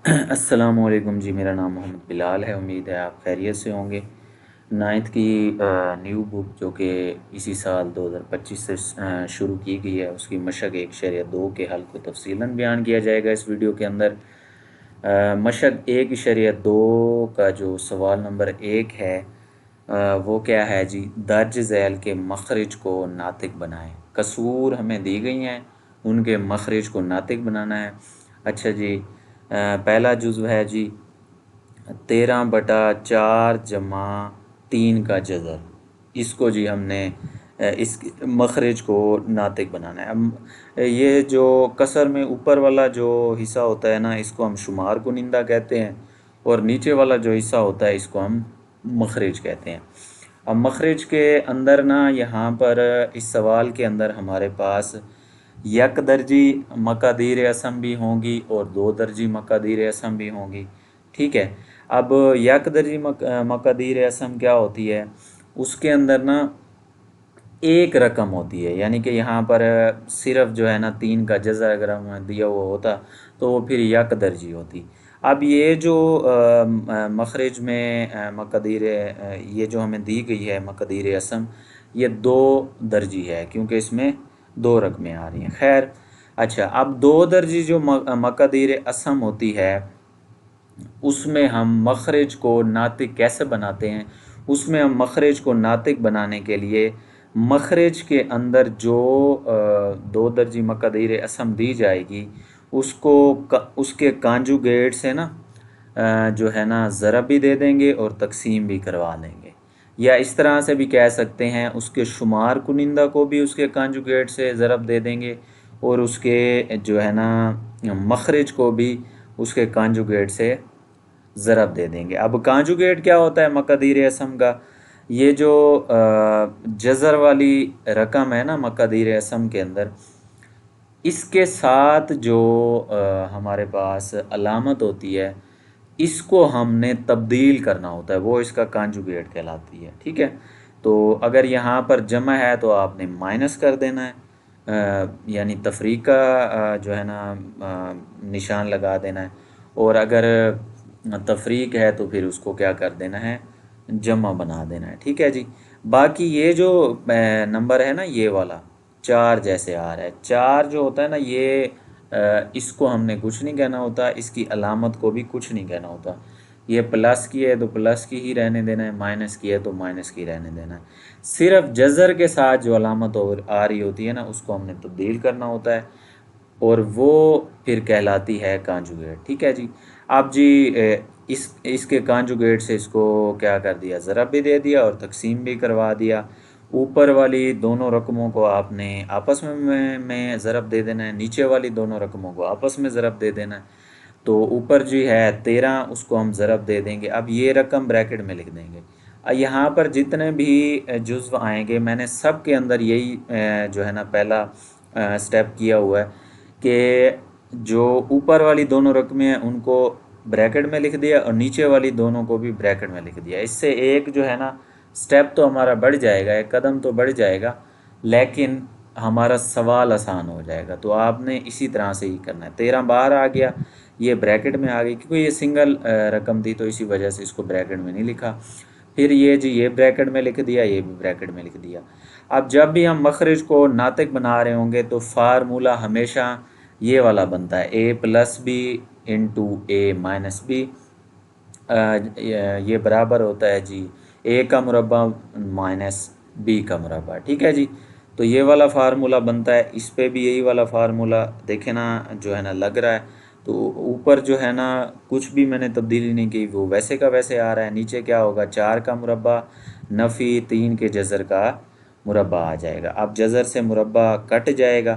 अस्सलामुअलैकुम जी। मेरा नाम मोहम्मद बिलाल है। उम्मीद है आप खैरियत से होंगे। नाइन्थ की न्यू बुक जो कि इसी साल 2025 से शुरू की गई है, उसकी मशक 1/2 के हल को तफसीलन बयान किया जाएगा इस वीडियो के अंदर। मशक 1/2 का जो सवाल नंबर 1 है, वो क्या है जी? दर्ज झैल के मखरज को नातिक बनाएं। कसूर हमें दी गई हैं, उनके मखरज को नातिक बनाना है। अच्छा जी, पहला जुज़्व है जी 13/4 जमा 3 का जज़र। इसको जी हमने इस मखरज को नातिक बनाना है। अब ये जो कसर में ऊपर वाला जो हिस्सा होता है ना, इसको हम शुमार कुनिंदा कहते हैं, और नीचे वाला जो हिस्सा होता है इसको हम मखरज कहते हैं। अब मखरज के अंदर ना, यहाँ पर इस सवाल के अंदर हमारे पास यक दर्जी मकादीर असम भी होंगी और दो दर्जी मकादीर असम भी होंगी। ठीक है। अब यक दर्जी मकादीर असम क्या होती है? उसके अंदर ना एक रकम होती है, यानी कि यहाँ पर सिर्फ जो है ना 3 का जज़ा अगर हमें दिया हुआ होता तो वो फिर यक दर्जी होती। अब ये जो मखरज में मकदीर ये जो हमें दी गई है मकदीर असम, ये 2 दर्जी है क्योंकि इसमें 2 रकमें आ रही हैं। खैर, अच्छा, अब 2 दर्जी जो मकदीर असम होती है, उसमें हम मखरज को नातिक कैसे बनाते हैं? उसमें हम मखरज को नातिक बनाने के लिए मखरज के अंदर जो 2 दर्जी मकदीर असम दी जाएगी, उसको उसके कांजुगेट से ना जो है ना ज़रब भी दे देंगे और तकसीम भी करवा लेंगे। या इस तरह से भी कह सकते हैं, उसके शुमार कुनिंदा को भी उसके कांजुगेट से ज़रब दे देंगे और उसके जो है ना मखरज को भी उसके कांजुगेट से ज़रब दे देंगे। अब कांजुगेट क्या होता है मकदीर असम का? ये जो जज़र वाली रकम है ना मकदीर असम के अंदर, इसके साथ जो हमारे पास अलामत होती है, इसको हमने तब्दील करना होता है, वो इसका कांजुगेट कहलाती है। ठीक है। तो अगर यहाँ पर जमा है तो आपने माइनस कर देना है, यानी तफरीका जो है ना निशान लगा देना है। और अगर तफरीक है तो फिर उसको क्या कर देना है, जमा बना देना है। ठीक है जी। बाकी ये जो नंबर है ना, ये वाला 4 जैसे आ रहा है, 4 जो होता है ना, ये इसको हमने कुछ नहीं कहना होता, इसकी अलामत को भी कुछ नहीं कहना होता। ये प्लस की है तो प्लस की ही रहने देना है, माइनस की है तो माइनस की रहने देना है। सिर्फ जज़र के साथ जो अलामत आ रही होती है ना, उसको हमने तब्दील करना होता है और वो फिर कहलाती है कांजुगेट। ठीक है जी। अब जी इस इसके कांजुगेट से इसको क्या कर दिया, ज़रब भी दे दिया और तकसीम भी करवा दिया। ऊपर वाली दोनों रकमों को आपने आपस में ज़रब दे देना है, नीचे वाली दोनों रकमों को आपस में ज़रब दे देना है। तो ऊपर जो है 13, उसको हम ज़रब दे देंगे। अब ये रकम ब्रैकेट में लिख देंगे। यहाँ पर जितने भी जुज़्व आएंगे, मैंने सब के अंदर यही जो है ना पहला स्टेप किया हुआ है कि जो ऊपर वाली दोनों रकमें हैं उनको ब्रैकेट में लिख दिया और नीचे वाली दोनों को भी ब्रैकेट में लिख दिया। इससे एक जो है ना स्टेप तो हमारा बढ़ जाएगा, एक कदम तो बढ़ जाएगा, लेकिन हमारा सवाल आसान हो जाएगा। तो आपने इसी तरह से ही करना है। 13 बाहर आ गया, ये ब्रैकेट में आ गई, क्योंकि ये सिंगल रकम थी तो इसी वजह से इसको ब्रैकेट में नहीं लिखा। फिर ये जी ये ब्रैकेट में लिख दिया, ये भी ब्रैकेट में लिख दिया। अब जब भी हम मखरज को नातिक बना रहे होंगे तो फार्मूला हमेशा ये वाला बनता है, ए प्लस बी इंटू ए माइनस बी। ये बराबर होता है जी ए का मुरब्बा माइनस बी का मुरब्बा। ठीक है जी। तो ये वाला फार्मूला बनता है, इस पे भी यही वाला फार्मूला देखे ना जो है ना लग रहा है। तो ऊपर जो है ना कुछ भी मैंने तब्दीली नहीं की, वो वैसे का वैसे आ रहा है। नीचे क्या होगा, 4 का मुरब्बा नफ़ी 3 के जज़र का मुरब्बा आ जाएगा। अब जज़र से मुरब्बा कट जाएगा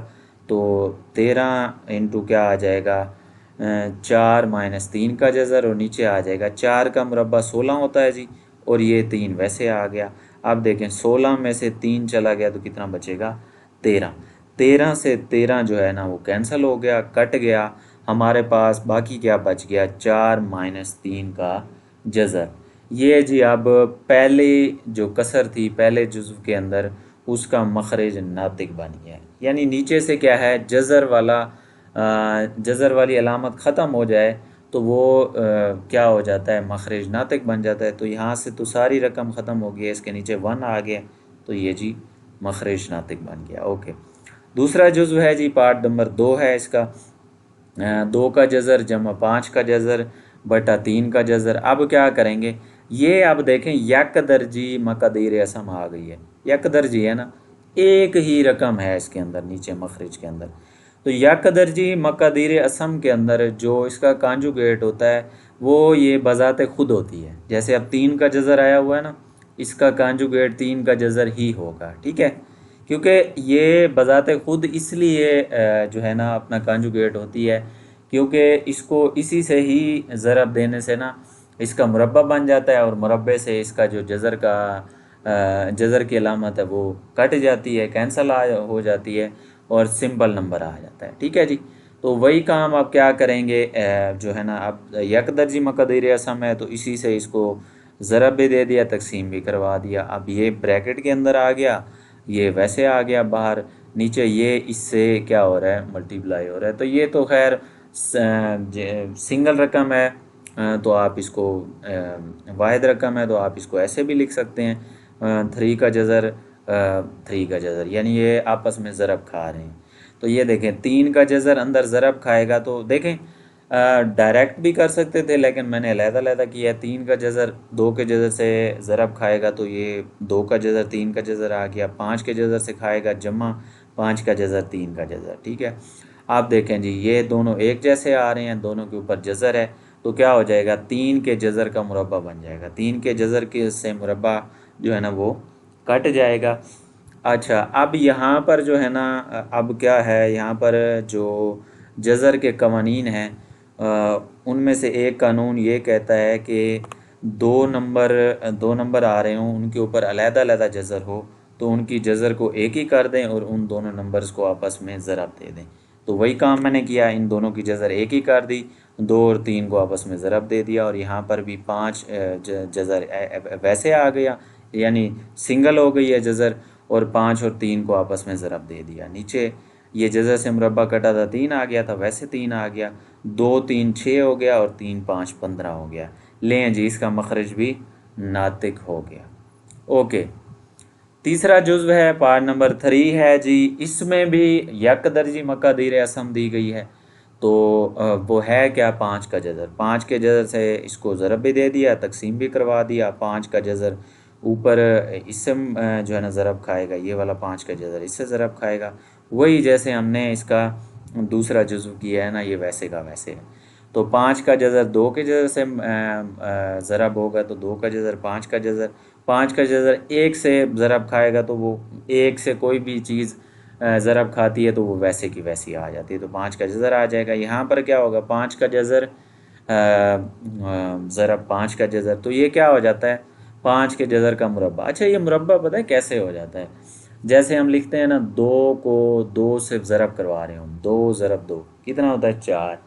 तो 13 इंटू क्या आ जाएगा, 4 माइनस 3 का जज़र, और नीचे आ जाएगा 4 का मुरब्बा 16 होता है जी, और ये 3 वैसे आ गया। अब देखें 16 में से 3 चला गया तो कितना बचेगा, 13। 13 से 13 जो है ना वो कैंसिल हो गया, कट गया। हमारे पास बाकी क्या बच गया, 4 माइनस 3 का जज़र। ये जी अब पहले जो कसर थी पहले जुज़्व के अंदर, उसका मखरज नातिक बन गया है। यानी नीचे से क्या है, जज़र वाला जज़र वाली अलामत ख़त्म हो जाए तो वो क्या हो जाता है, मखरज नातिक बन जाता है। तो यहाँ से तो सारी रकम ख़त्म हो गई है, इसके नीचे 1 आ गया, तो ये जी मखरज नातिक बन गया। ओके, दूसरा जुज़्व है जी, पार्ट नंबर 2 है इसका, 2 का जज़र जमा 5 का जज़र बटा 3 का जज़र। अब क्या करेंगे, ये अब देखें यक दर्जी मकदीर असम आ गई है, यक दर्जी है ना, एक ही रकम है इसके अंदर नीचे मखरज के अंदर। तो यक दर्जी मकदीर असम के अंदर जो इसका कांजुगेट होता है वो ये बज़ाते खुद होती है। जैसे अब 3 का जज़र आया हुआ है ना, इसका कांजुगेट 3 का जज़र ही होगा, ठीक है, क्योंकि ये बज़ाते खुद इसलिए जो है ना अपना कांजुगेट होती है, क्योंकि इसको इसी से ही ज़रब देने से ना इसका मुरब्बा बन जाता है, और मुरब्बे से इसका जो जज़र की अलामत है वो कट जाती है, कैंसल हो जाती है, और सिंपल नंबर आ जाता है। ठीक है जी, तो वही काम आप क्या करेंगे, जो है ना अब यक दर्जी मकदीर असम है, तो इसी से इसको ज़रब भी दे दिया, तकसीम भी करवा दिया। अब ये ब्रैकेट के अंदर आ गया, ये वैसे आ गया बाहर, नीचे ये इससे क्या हो रहा है, मल्टीप्लाई हो रहा है। तो ये तो खैर सिंगल रकम है, तो आप इसको वाहिद रकम है, तो आप इसको ऐसे भी लिख सकते हैं, 3 का जज़र 3 का जज़र, यानी ये आपस में ज़रब खा रहे हैं। तो ये देखें 3 का जज़र अंदर ज़रब खाएगा, तो देखें डायरेक्ट भी कर सकते थे, लेकिन मैंने अलहदा किया। 3 का जज़र 2 के जज़र से ज़रब खाएगा, तो ये 2 का जज़र 3 का जज़र आ गया। 5 के जज़र से खाएगा जमा 5 का जज़र 3 का जज़र, ठीक है। आप देखें जी, ये दोनों एक जैसे आ रहे हैं, दोनों के ऊपर जज़र है, तो क्या हो जाएगा, 3 के जज़र का मुरब्बा बन जाएगा। 3 के जज़र के से मुरब्बा जो है ना वो कट जाएगा। अच्छा, अब यहाँ पर जो है ना, अब क्या है, यहाँ पर जो जज़र के कवानीन हैं, उनमें से एक कानून ये कहता है कि दो नंबर आ रहे हों, उनके ऊपर अलहदा जज़र हो, तो उनकी जज़र को एक ही कर दें और उन दोनों नंबर्स को आपस में ज़रब दे दें। तो वही काम मैंने किया, इन दोनों की जज़र एक ही कर दी, 2 और 3 को आपस में ज़रब दे दिया, और यहाँ पर भी 5 जज़र वैसे आ गया, यानी सिंगल हो गई है जज़र, और 5 और 3 को आपस में ज़रब दे दिया। नीचे ये जज़र से मुरब्बा कटा था, 3 आ गया था, वैसे 3 आ गया, 2 3 6 हो गया, और 3 5 15 हो गया। लें जी, इसका मखरज भी नातिक हो गया। ओके, तीसरा जुज़्व है, पार्ट नंबर 3 है जी, इसमें भी यक दर्जी मकादीर असम दी गई है। तो वो है क्या, 5 का जज़र। 5 के जज़र से इसको ज़रब भी दे दिया, तकसीम भी करवा दिया। 5 का जज़र ऊपर इससे जो है ना ज़रब खाएगा, ये वाला 5 का जज़र इससे ज़रब खाएगा। वही जैसे हमने इसका दूसरा जुज़्व किया है ना, ये वैसे का वैसे है। तो 5 का जज़र 2 के जज़र से ज़रब होगा, तो 2 का जज़र 5 का जज़र, 5 का जज़र 1 से ज़रब खाएगा, तो वो 1 से कोई भी चीज़ ज़रब खाती है तो वो वैसे की वैसी आ जाती है, तो 5 का जज़र आ जाएगा। यहाँ पर क्या होगा, 5 का जज़र ज़रब 5 का जज़र, तो ये क्या हो जाता है, 5 के जज़र का मुरब्बा। अच्छा, ये मुरब्बा पता है कैसे हो जाता है, जैसे हम लिखते हैं ना, 2 को 2 से ज़रब करवा रहे हो, 2 ज़रब 2 कितना होता है, 4।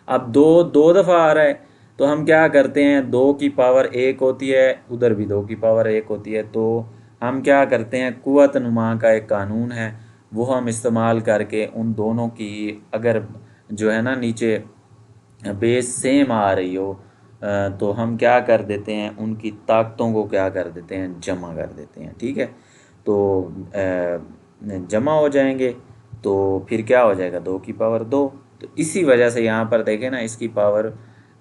अब 2 2 दफ़ा आ रहा है, तो हम क्या करते हैं, 2 की पावर 1 होती है, उधर भी 2 की पावर 1 होती है, तो हम क्या करते हैं, कुव्वत नुमा का एक कानून है, वो हम इस्तेमाल करके उन दोनों की, अगर जो है ना नीचे बेस सेम आ रही हो, तो हम क्या कर देते हैं, उनकी ताकतों को क्या कर देते हैं, जमा कर देते हैं। ठीक है, तो जमा हो जाएंगे, तो फिर क्या हो जाएगा, 2 की पावर 2। तो इसी वजह से यहाँ पर देखें ना, इसकी पावर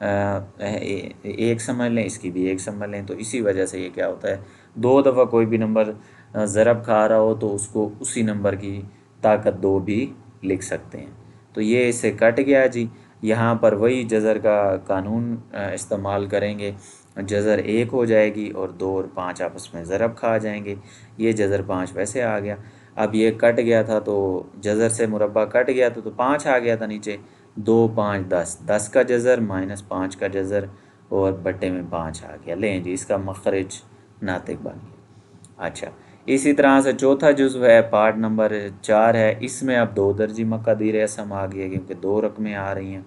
एक समझ लें, इसकी भी एक समझ लें, तो इसी वजह से ये क्या होता है, 2 दफ़ा कोई भी नंबर ज़रब खा रहा हो तो उसको उसी नंबर की ताकत 2 भी लिख सकते हैं। तो ये इससे कट गया जी। यहाँ पर वही जज़र का कानून इस्तेमाल करेंगे, जज़र 1 हो जाएगी और 2 और 5 आपस में ज़रब खा जाएंगे। ये जज़र 5 वैसे आ गया। अब ये कट गया था, तो जज़र से मुरब्बा कट गया तो 5 आ गया था नीचे, 2 5 10, 10 का जज़र माइनस 5 का जज़र, और बट्टे में 5 आ गया। लें जी, इसका मखरज नातिक बन गया। अच्छा, इसी तरह से चौथा जुज़्व है, पार्ट नंबर 4 है, इसमें अब 2 दर्जी मकादीर असम आ गई है, क्योंकि 2 रकमें आ रही हैं।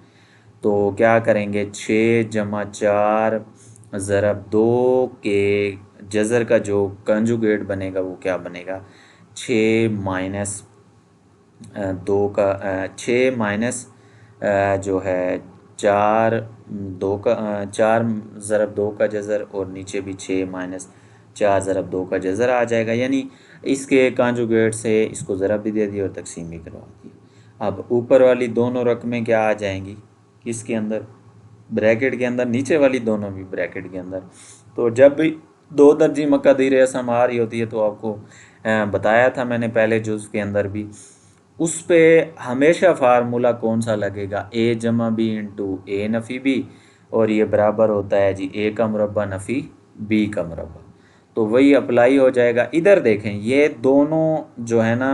तो क्या करेंगे, 6 जमा 4 ज़रब 2 के जज़र का जो कंजुगेट बनेगा वो क्या बनेगा, 6 माइनस 2 का 6 माइनस जो है 4 2 का 4 ज़रब 2 का जज़र और नीचे भी 6 माइनस 4 ज़रब 2 का जज़र आ जाएगा। यानी इसके कांजुगेट से इसको ज़रब भी दे दिया और तकसीम भी करवा दी। अब ऊपर वाली दोनों रकमें क्या आ जाएंगी किसके अंदर, ब्रैकेट के अंदर, नीचे वाली दोनों भी ब्रैकेट के अंदर। तो जब भी दो दर्जी मक़ादीर असम आ रही होती है तो आपको बताया था मैंने पहले जुज़ के अंदर भी, उस पे हमेशा फार्मूला कौन सा लगेगा, ए जमा बी इंटू ए नफ़ी बी, और ये बराबर होता है जी ए का मुरब्बा नफ़ी बी का मुरब्बा। तो वही अप्लाई हो जाएगा। इधर देखें ये दोनों जो है ना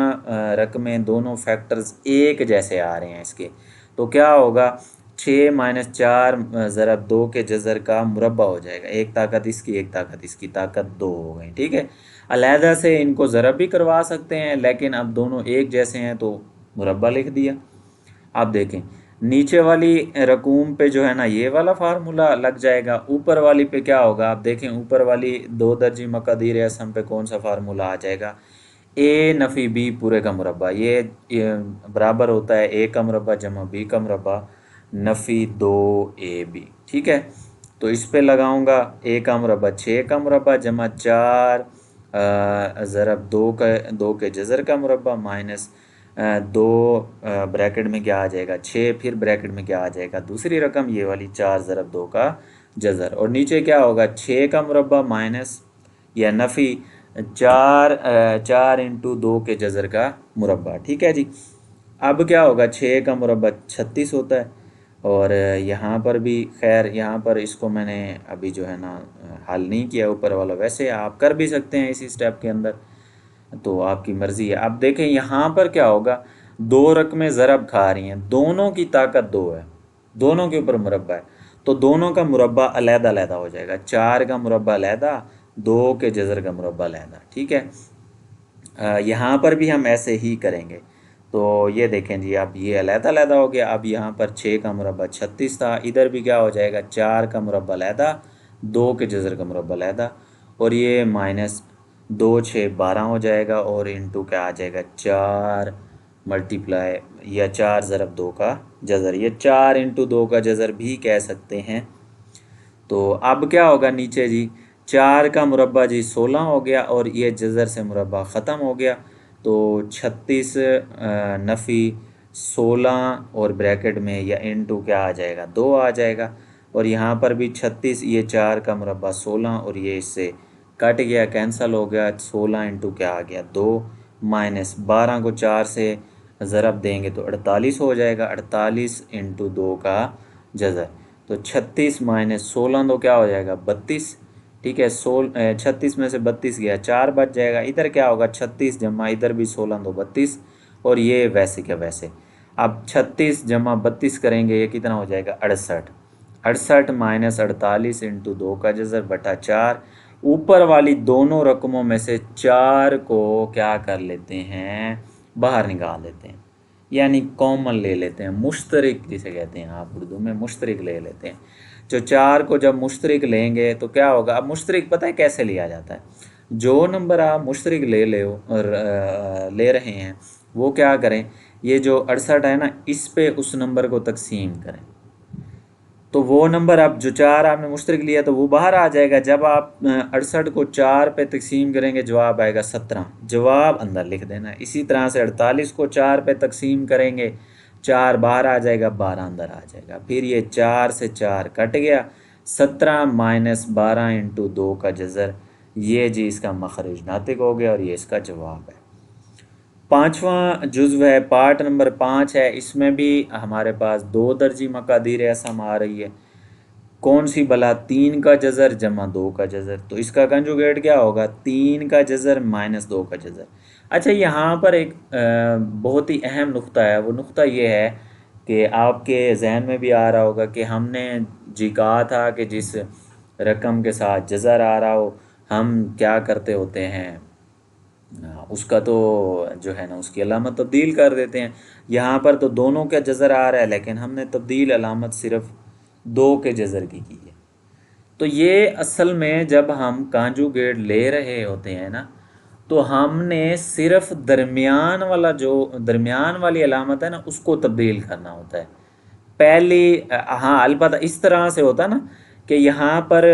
रकमें, दोनों फैक्टर्स एक जैसे आ रहे हैं इसके, तो क्या होगा 6 माइनस 4 ज़रब 2 के जज़र का मुरब्बा हो जाएगा। एक ताकत इसकी, एक ताकत इसकी, ताकत 2 हो गई। ठीक है, अलहदा से इनको ज़रब भी करवा सकते हैं, लेकिन अब दोनों एक जैसे हैं तो मुरब्बा लिख दिया। आप देखें नीचे वाली रकूम पे जो है ना ये वाला फार्मूला लग जाएगा, ऊपर वाली पे क्या होगा आप देखें, ऊपर वाली दो दर्जी मक़ादीर असम पे कौन सा फार्मूला आ जाएगा, ए नफ़ी बी पूरे का मुरब्बा, ये बराबर होता है ए का मुरब्बा जमा बी का मुरब्बा नफ़ी 2ab। ठीक है, तो इस पे लगाऊंगा ए का मुरब्बा 6 का मुरब्बा जमा 4 ज़रब 2 के जज़र का मुरब्बा माइनस 2 ब्रैकेट में क्या आ जाएगा 6, फिर ब्रैकेट में क्या आ जाएगा दूसरी रकम ये वाली 4 ज़रब 2 का जज़र, और नीचे क्या होगा 6 का मुरब्बा माइनस या नफ़ी 4 इंटू 2 के जज़र का मुरब्बा। ठीक है जी, अब क्या होगा 6 का मुरब्बा 36 होता है, और यहाँ पर भी खैर यहाँ पर इसको मैंने अभी जो है ना हल नहीं किया ऊपर वाला, वैसे आप कर भी सकते हैं इसी स्टेप के अंदर, तो आपकी मर्ज़ी है। अब देखें यहाँ पर क्या होगा, दो रकमें ज़रब खा रही हैं, दोनों की ताकत 2 है, दोनों के ऊपर मुरब्बा है, तो दोनों का मुरब्बा अलहदा अलहदा हो जाएगा, 4 का मुरब्बा अलहदा, 2 के जज़र का मुरब्बा अलहदा। ठीक है, यहाँ पर भी हम ऐसे ही करेंगे। तो ये देखें जी, अब ये अलहदा अलहदा हो गया। अब यहाँ पर 6 का मुरब्बा 36 था, इधर भी क्या हो जाएगा 4 का मुरब्बा अलहदा, 2 के जज़र का मुरब्बा अलहदा, और ये माइनस 2 6 12 हो जाएगा, और इंटू क्या आ जाएगा 4 मल्टीप्लाई या 4 ज़रब 2 का जज़र, ये 4 इंटू 2 का जज़र भी कह सकते हैं। तो अब क्या होगा नीचे जी 4 का मुरब्बा जी 16 हो गया, और ये जज़र से मुरब्बा ख़त्म हो गया, तो 36 नफ़ी 16 और ब्रैकेट में या इंटू क्या आ जाएगा 2 आ जाएगा, और यहाँ पर भी 36, ये 4 का मुरब्बा 16 और ये इससे कट गया कैंसिल हो गया, 16 इंटू क्या आ गया 2 माइनस 12 को 4 से ज़रब देंगे तो 48 हो जाएगा, 48 इंटू 2 का जज़र, तो 36 माइनस 16 तो क्या हो जाएगा 32। ठीक है, 36 में से 32 गया 4 बच जाएगा, इधर क्या होगा 36 जमा इधर भी 16 तो 32, और ये वैसे क्या वैसे। अब 36 जमा 32 करेंगे, ये कितना हो जाएगा 68, 68 माइनस 48 इंटू 2 का जज़र बटा 4, ऊपर वाली दोनों रकमों में से 4 को क्या कर लेते हैं बाहर निकाल देते हैं, यानी कॉमन ले लेते हैं, मुश्तरिक जिसे कहते हैं आप उर्दू में, मुश्तरिक ले लेते हैं। जो 4 को जब मुश्तरिक लेंगे तो क्या होगा, अब मुश्तरिक पता है कैसे लिया जाता है, जो नंबर आप मुश्तरिक ले रहे हैं वो क्या करें, ये जो 68 है ना इस पे उस नंबर को तकसीम करें, तो वो नंबर अब जो 4 आपने मुश्तरिक लिया तो वो बाहर आ जाएगा। जब आप 68 को 4 पे तकसीम करेंगे जवाब आएगा 17, जवाब अंदर लिख देना। इसी तरह से 48 को 4 पे तकसीम करेंगे, 4 बाहर आ जाएगा, 12 अंदर आ जाएगा, फिर ये 4 से 4 कट गया, 17 माइनस 12 इंटू 2 का जज़र, ये जी इसका मखरज नातिक हो गया और ये इसका जवाब है। पाँचवा जुज़्व है, पार्ट नंबर 5 है, इसमें भी हमारे पास दो दर्जी मक़ादीर असम आ रही है। कौन सी भला, 3 का जज़र जमा 2 का जज़र, तो इसका कंजुगेट क्या होगा 3 का जज़र माइनस 2 का जज़र। अच्छा, यहाँ पर एक बहुत ही अहम नुक्ता है, वो नुक्ता ये है कि आपके जहन में भी आ रहा होगा कि हमने जी कहा था कि जिस रकम के साथ जज़र आ रहा हो हम क्या करते होते हैं, उसका तो जो है ना उसकी अलामत तब्दील कर देते हैं। यहाँ पर तो दोनों का जज़र आ रहा है, लेकिन हमने तब्दील अलामत सिर्फ 2 के जज़र की है। तो ये असल में जब हम कांजुगेट ले रहे होते हैं ना, तो हमने सिर्फ दरमियान वाला जो दरमियान वाली अलामत है ना उसको तब्दील करना होता है। पहली हाँ अलबत्ता इस तरह से होता ना कि यहाँ पर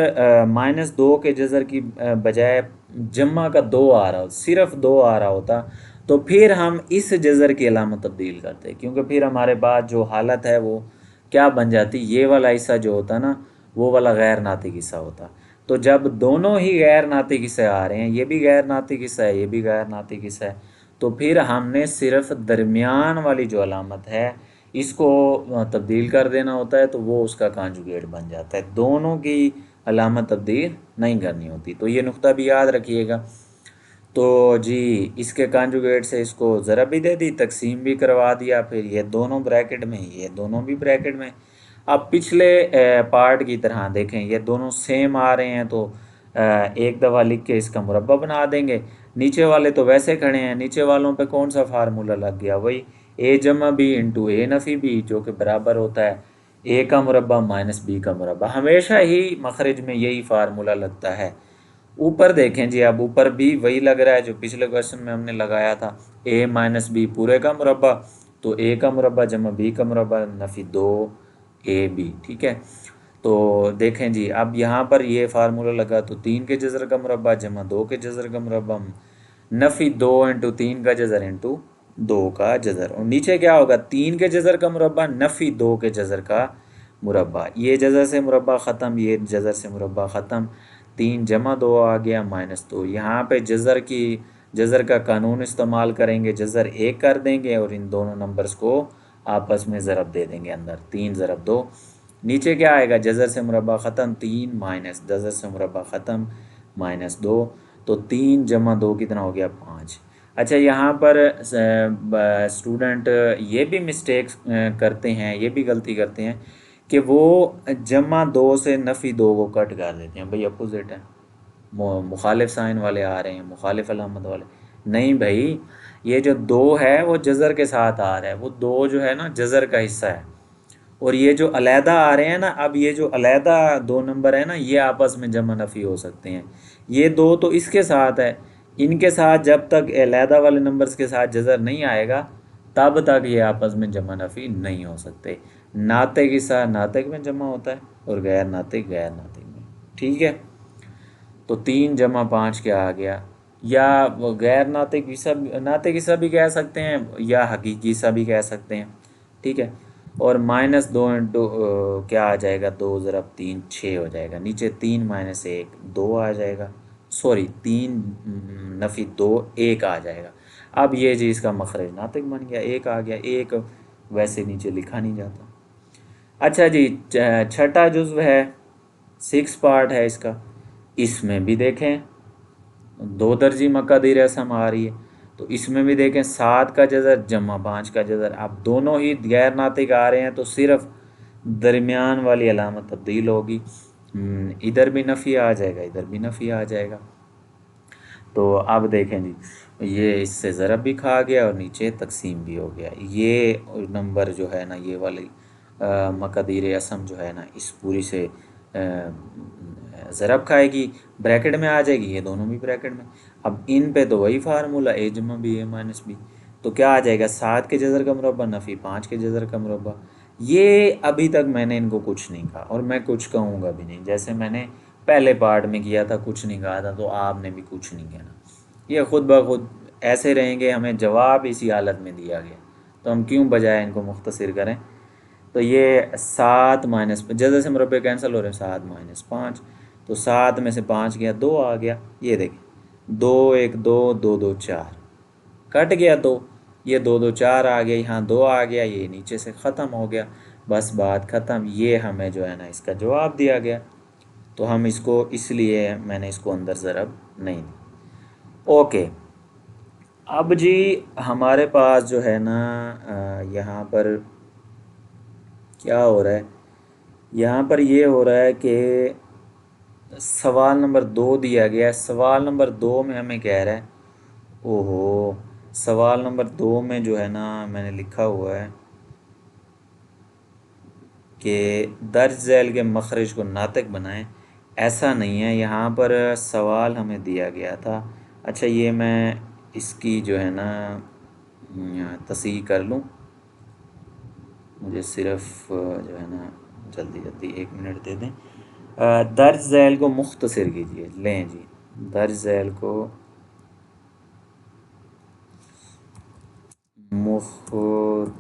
-2 के जज़र की बजाय जम्मा का 2 आ रहा हो, सिर्फ 2 आ रहा होता, तो फिर हम इस जज़र की अलामत तब्दील करते, क्योंकि फिर हमारे पास जो हालत है वो क्या बन जाती, ये वाला हिस्सा जो होता ना वो वाला गैर नातिक हिस्सा होता। तो जब दोनों ही गैर नातिक हिस्से आ रहे हैं, ये भी गैर नातिक हिस्सा है, ये भी गैर नातिक हिस्सा है, तो फिर हमने सिर्फ दरमियान वाली जो अलामत है इसको तब्दील कर देना होता है, तो वो उसका कांजुगेट बन जाता है। दोनों की अलामत तब्दील नहीं करनी होती, तो ये नुक्ता भी याद रखिएगा। तो जी इसके कांजुगेट से इसको ज़रब भी दे दी, तकसीम भी करवा दिया, फिर ये दोनों ब्रैकेट में, ये दोनों भी ब्रैकेट में। अब पिछले पार्ट की तरह देखें, ये दोनों सेम आ रहे हैं, तो एक दफ़ा लिख के इसका मुरब्बा बना देंगे। नीचे वाले तो वैसे खड़े हैं, नीचे वालों पे कौन सा फार्मूला लग गया, वही ए जमा बी इंटू ए नफ़ी बी, जो कि बराबर होता है ए का मुरब्बा माइनस बी का मुरब्बा। हमेशा ही मखरज में यही फार्मूला लगता है। ऊपर देखें जी, अब ऊपर भी वही लग रहा है जो पिछले क्वेश्चन में हमने लगाया था, ए माइनस बी पूरे का मुरब्बा, तो ए का मुरब्बा जमा बी का मुरब्बा नफ़ी 2ab, ठीक है। तो देखें जी, अब यहाँ पर ये फार्मूला लगा, तो 3 के जज़र का मुरब्बा जमा 2 के जज़र का मुरब्बा नफ़ी 2 इंटू 3 का जज़र इंटू 2 का जज़र, और नीचे क्या होगा, 3 के जज़र का मुरब्बा नफ़ी 2 के जज़र का मुरब्बा। ये जज़र से मुरब्बा ख़त्म, ये जज़र से मुरब्बा ख़त्म, 3 जमा 2 आ गया -2। यहाँ पे जज़र का कानून इस्तेमाल करेंगे, जज़र 1 कर देंगे और इन दोनों नंबर्स को आपस में ज़रब दे देंगे अंदर, 3 ज़रब 2। नीचे क्या आएगा, जज़र से मुरब्बा ख़त्म 3 माइनस जज़र से मुरब्बा ख़त्म -2, तो 3 जमा 2 कितना हो गया 5। अच्छा, यहाँ पर स्टूडेंट ये भी मिस्टेक करते हैं, ये भी गलती करते हैं कि वो जमा 2 से नफ़ी 2 को कट कर देते हैं। भाई अपोजिट है, मुखालिफ साइन वाले आ रहे हैं, मुखालिफ अलामत वाले नहीं भाई, ये जो 2 है वो जज़र के साथ आ रहा है, वो 2 जो है ना जज़र का हिस्सा है, और ये जो अलहदा आ रहे हैं ना, अब ये जो अलहदा 2 नंबर है ना, ये आपस में जमा नफ़ी हो सकते हैं। ये 2 तो इसके साथ है, इनके साथ जब तक अलहदा वाले नंबर्स के साथ जज़र नहीं आएगा तब तक ये आपस में जमा नफ़ी नहीं हो सकते। नातिक हिस्सा नातिक में जमा होता है और गैर नातिक में, ठीक है। तो 3 जमा 5 क्या आ गया, या वो गैर नातिक हिस्सा भी कह सकते हैं या हकीकी हिस्सा भी कह सकते हैं, ठीक है। और -2 इंटू क्या आ जाएगा, 2 ज़रब 3 6 हो जाएगा, नीचे 3 माइनस 1 2 आ जाएगा, सॉरी 3 नफ़ी 2 1 आ जाएगा। अब ये जी इसका मखरज नातिक बन गया, 1 आ गया, 1 वैसे नीचे लिखा नहीं जाता। अच्छा जी, छठा जुज़्व है, 6 पार्ट है इसका, इसमें भी देखें 2 दर्जी मक़ादीर असम आ रही है, तो इसमें भी देखें 7 का जज़र जमा 5 का जज़र। अब दोनों ही गैर नातिक आ रहे हैं, तो सिर्फ दरमियान वाली अलामत तब्दील होगी, इधर भी नफ़ी आ जाएगा, इधर भी नफ़ी आ जाएगा। तो अब देखें जी, ये इससे ज़रब भी खा गया और नीचे तकसीम भी हो गया। ये नंबर जो है ना, ये वाली मक़ादीर असम जो है ना, इस पूरी से ज़रब खाएगी, ब्रैकेट में आ जाएगी, ये दोनों भी ब्रैकेट में। अब इन पे तो वही फार्मूला ए जमा बी ए माइनस बी, तो क्या आ जाएगा, 7 के जज़र का मुरब्बा नफ़ी 5 के जज़र का मुरब्बा। ये अभी तक मैंने इनको कुछ नहीं कहा और मैं कुछ कहूँगा भी नहीं, जैसे मैंने पहले पार्ट में किया था, कुछ नहीं कहा था, तो आपने भी कुछ नहीं कहना। ये खुद ब खुद ऐसे रहेंगे, हमें जवाब इसी हालत में दिया गया, तो हम क्यों बजाय इनको मुख्तसर करें। तो ये 7 माइनस जैसे से मुरब्बे कैंसिल हो रहे हैं, 7 माइनस 5, तो 7 में से 5 गया 2 आ गया, ये देखें 2 1 2 2 2 4 कट गया, तो ये 2 2 4 आ गया, यहाँ 2 आ गया, ये नीचे से ख़त्म हो गया, बस बात ख़त्म। ये हमें जो है ना इसका जवाब दिया गया, तो हम इसको, इसलिए मैंने इसको अंदर ज़रब नहीं दी। ओके, अब जी हमारे पास जो है ना यहाँ पर क्या हो रहा है, यहाँ पर ये हो रहा है कि सवाल नंबर 2 दिया गया है। सवाल नंबर 2 में हमें कह रहा है, ओहो, सवाल नंबर 2 में जो है ना मैंने लिखा हुआ है कि दर्ज झैल के मखरज को नातिक बनाएं। ऐसा नहीं है, यहाँ पर सवाल हमें दिया गया था। अच्छा, ये मैं इसकी जो है ना तस्हीह कर लूँ, मुझे सिर्फ जो है ना जल्दी जल्दी 1 मिनट दे दें। दर्ज झैल को मुख्तसर कीजिए। लें जी, दर्ज झैल को मुख्तसर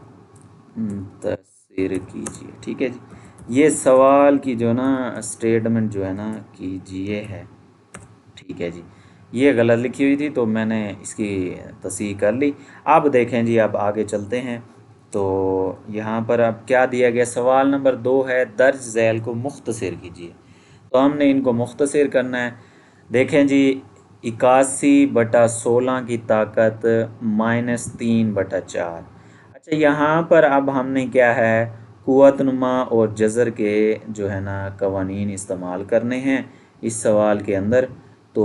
कीजिए। ठीक है जी, ये सवाल की जो ना स्टेटमेंट जो है ना कीजिए है। ठीक है जी, ये गलत लिखी हुई थी तो मैंने इसकी तस्हीह कर ली। अब देखें जी, अब आगे चलते हैं। तो यहाँ पर अब क्या दिया गया, सवाल नंबर 2 है दर्ज झैल को मुख्तसर कीजिए। तो हमने इनको मुख्तसर करना है। देखें जी, 81/16 की ताकत -3/4। अच्छा, यहाँ पर अब हमने क्या है, कुव्वतनुमा और जज़र के जो है ना कवानीन इस्तेमाल करने हैं इस सवाल के अंदर। तो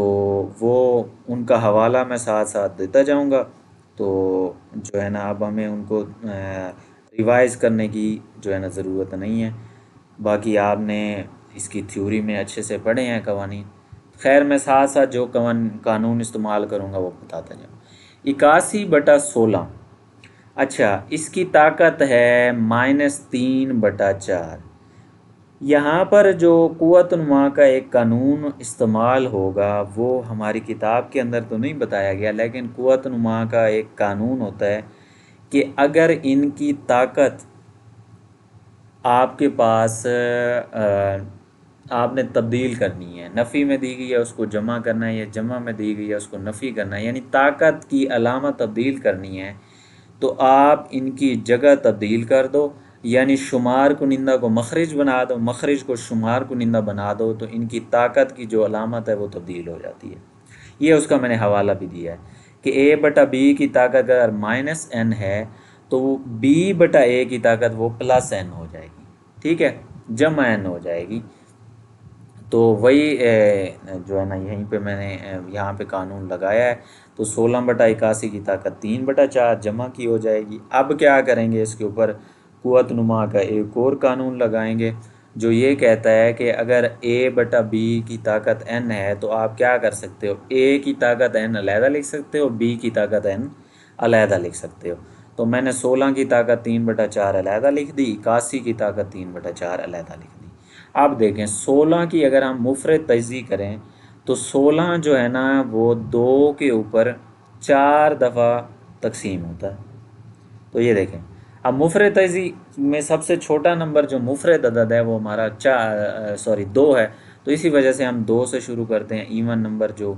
वो उनका हवाला मैं साथ साथ देता जाऊंगा। तो जो है ना अब हमें उनको रिवाइज़ करने की जो है ना ज़रूरत नहीं है। बाकी आपने इसकी थ्योरी में अच्छे से पढ़े हैं कवानीन। खैर, मैं साथ साथ जो कानून इस्तेमाल करूँगा वो बताता जाऊँ। 81/16, अच्छा इसकी ताकत है -3/4। यहाँ पर जो कुव्वतनुमा का एक कानून इस्तेमाल होगा वो हमारी किताब के अंदर तो नहीं बताया गया, लेकिन कुव्वतनुमा का एक कानून होता है कि अगर इनकी ताकत आपके पास आपने तब्दील करनी है, नफ़ी में दी गई है उसको जमा करना है, या जमा में दी गई है उसको नफ़ी करना है, यानी ताकत की अलामत तब्दील करनी है, तो आप इनकी जगह तब्दील कर दो। यानी शुमार कुनिंदा को मखरज बना दो, मखरज को शुमार कुनिंदा बना दो, तो इनकी ताकत की जो अलामत है वो तब्दील हो जाती है। ये उसका मैंने हवाला भी दिया है कि a/b की ताकत अगर -n है तो b/a की ताकत वो +n हो जाएगी। ठीक है, जमा n हो जाएगी। तो वही जो है ना यहीं पे मैंने यहाँ पे कानून लगाया है। तो 16/81 की ताकत 3/4 जमा की हो जाएगी। अब क्या करेंगे, इसके ऊपर कुव्वतनुमा का एक और कानून लगाएंगे जो ये कहता है कि अगर a/b की ताकत n है तो आप क्या कर सकते हो, a की ताकत n अलहदा लिख सकते हो, b की ताकत n अलहदा लिख सकते हो। तो मैंने 16 की ताकत 3/4 अलहदा लिख दी, 81 की ताकत 3/4 अलहदा लिख दी। अब देखें, 16 की अगर हम मुफरद तजज़ी करें तो 16 जो है ना वो 2 के ऊपर 4 दफ़ा तकसीम होता है। तो ये देखें, अब मुफरद तजज़ी में सबसे छोटा नंबर जो मुफरद अदद है वो हमारा 2 है। तो इसी वजह से हम 2 से शुरू करते हैं। ईवन नंबर जो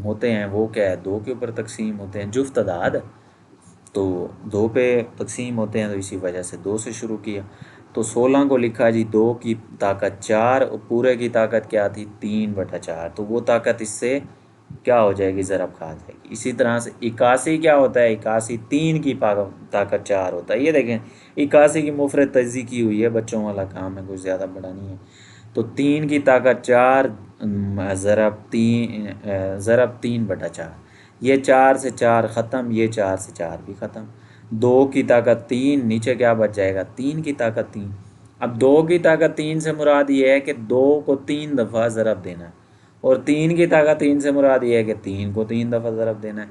होते हैं वो क्या है, 2 के ऊपर तकसीम होते हैं, जुफ्त अदाद, तो 2 पे तकसीम होते हैं, तो इसी वजह से 2 से शुरू किया। तो 16 को लिखा जी 2 की ताकत 4 और पूरे की ताकत क्या थी 3/4। तो वो ताकत इससे क्या हो जाएगी, ज़रब खा जाएगी। इसी तरह से 81 क्या होता है, 81 3 की ताकत 4 होता है। ये देखें, 81 की मुफरद तजज़ी की हुई है, बच्चों वाला काम है, कुछ ज़्यादा बड़ा नहीं है। तो 3 की ताकत 4 ज़रब 3/4। ये 4 से 4 ख़त्म, ये 4 से 4 भी ख़त्म। 2 की ताकत 3, नीचे क्या बच जाएगा 3 की ताकत 3। अब 2 की ताकत 3 से मुराद ये है कि 2 को 3 दफ़ा ज़रब देना है, और 3 की ताकत 3 से मुराद ये है कि 3 को 3 दफ़ा ज़रब देना है।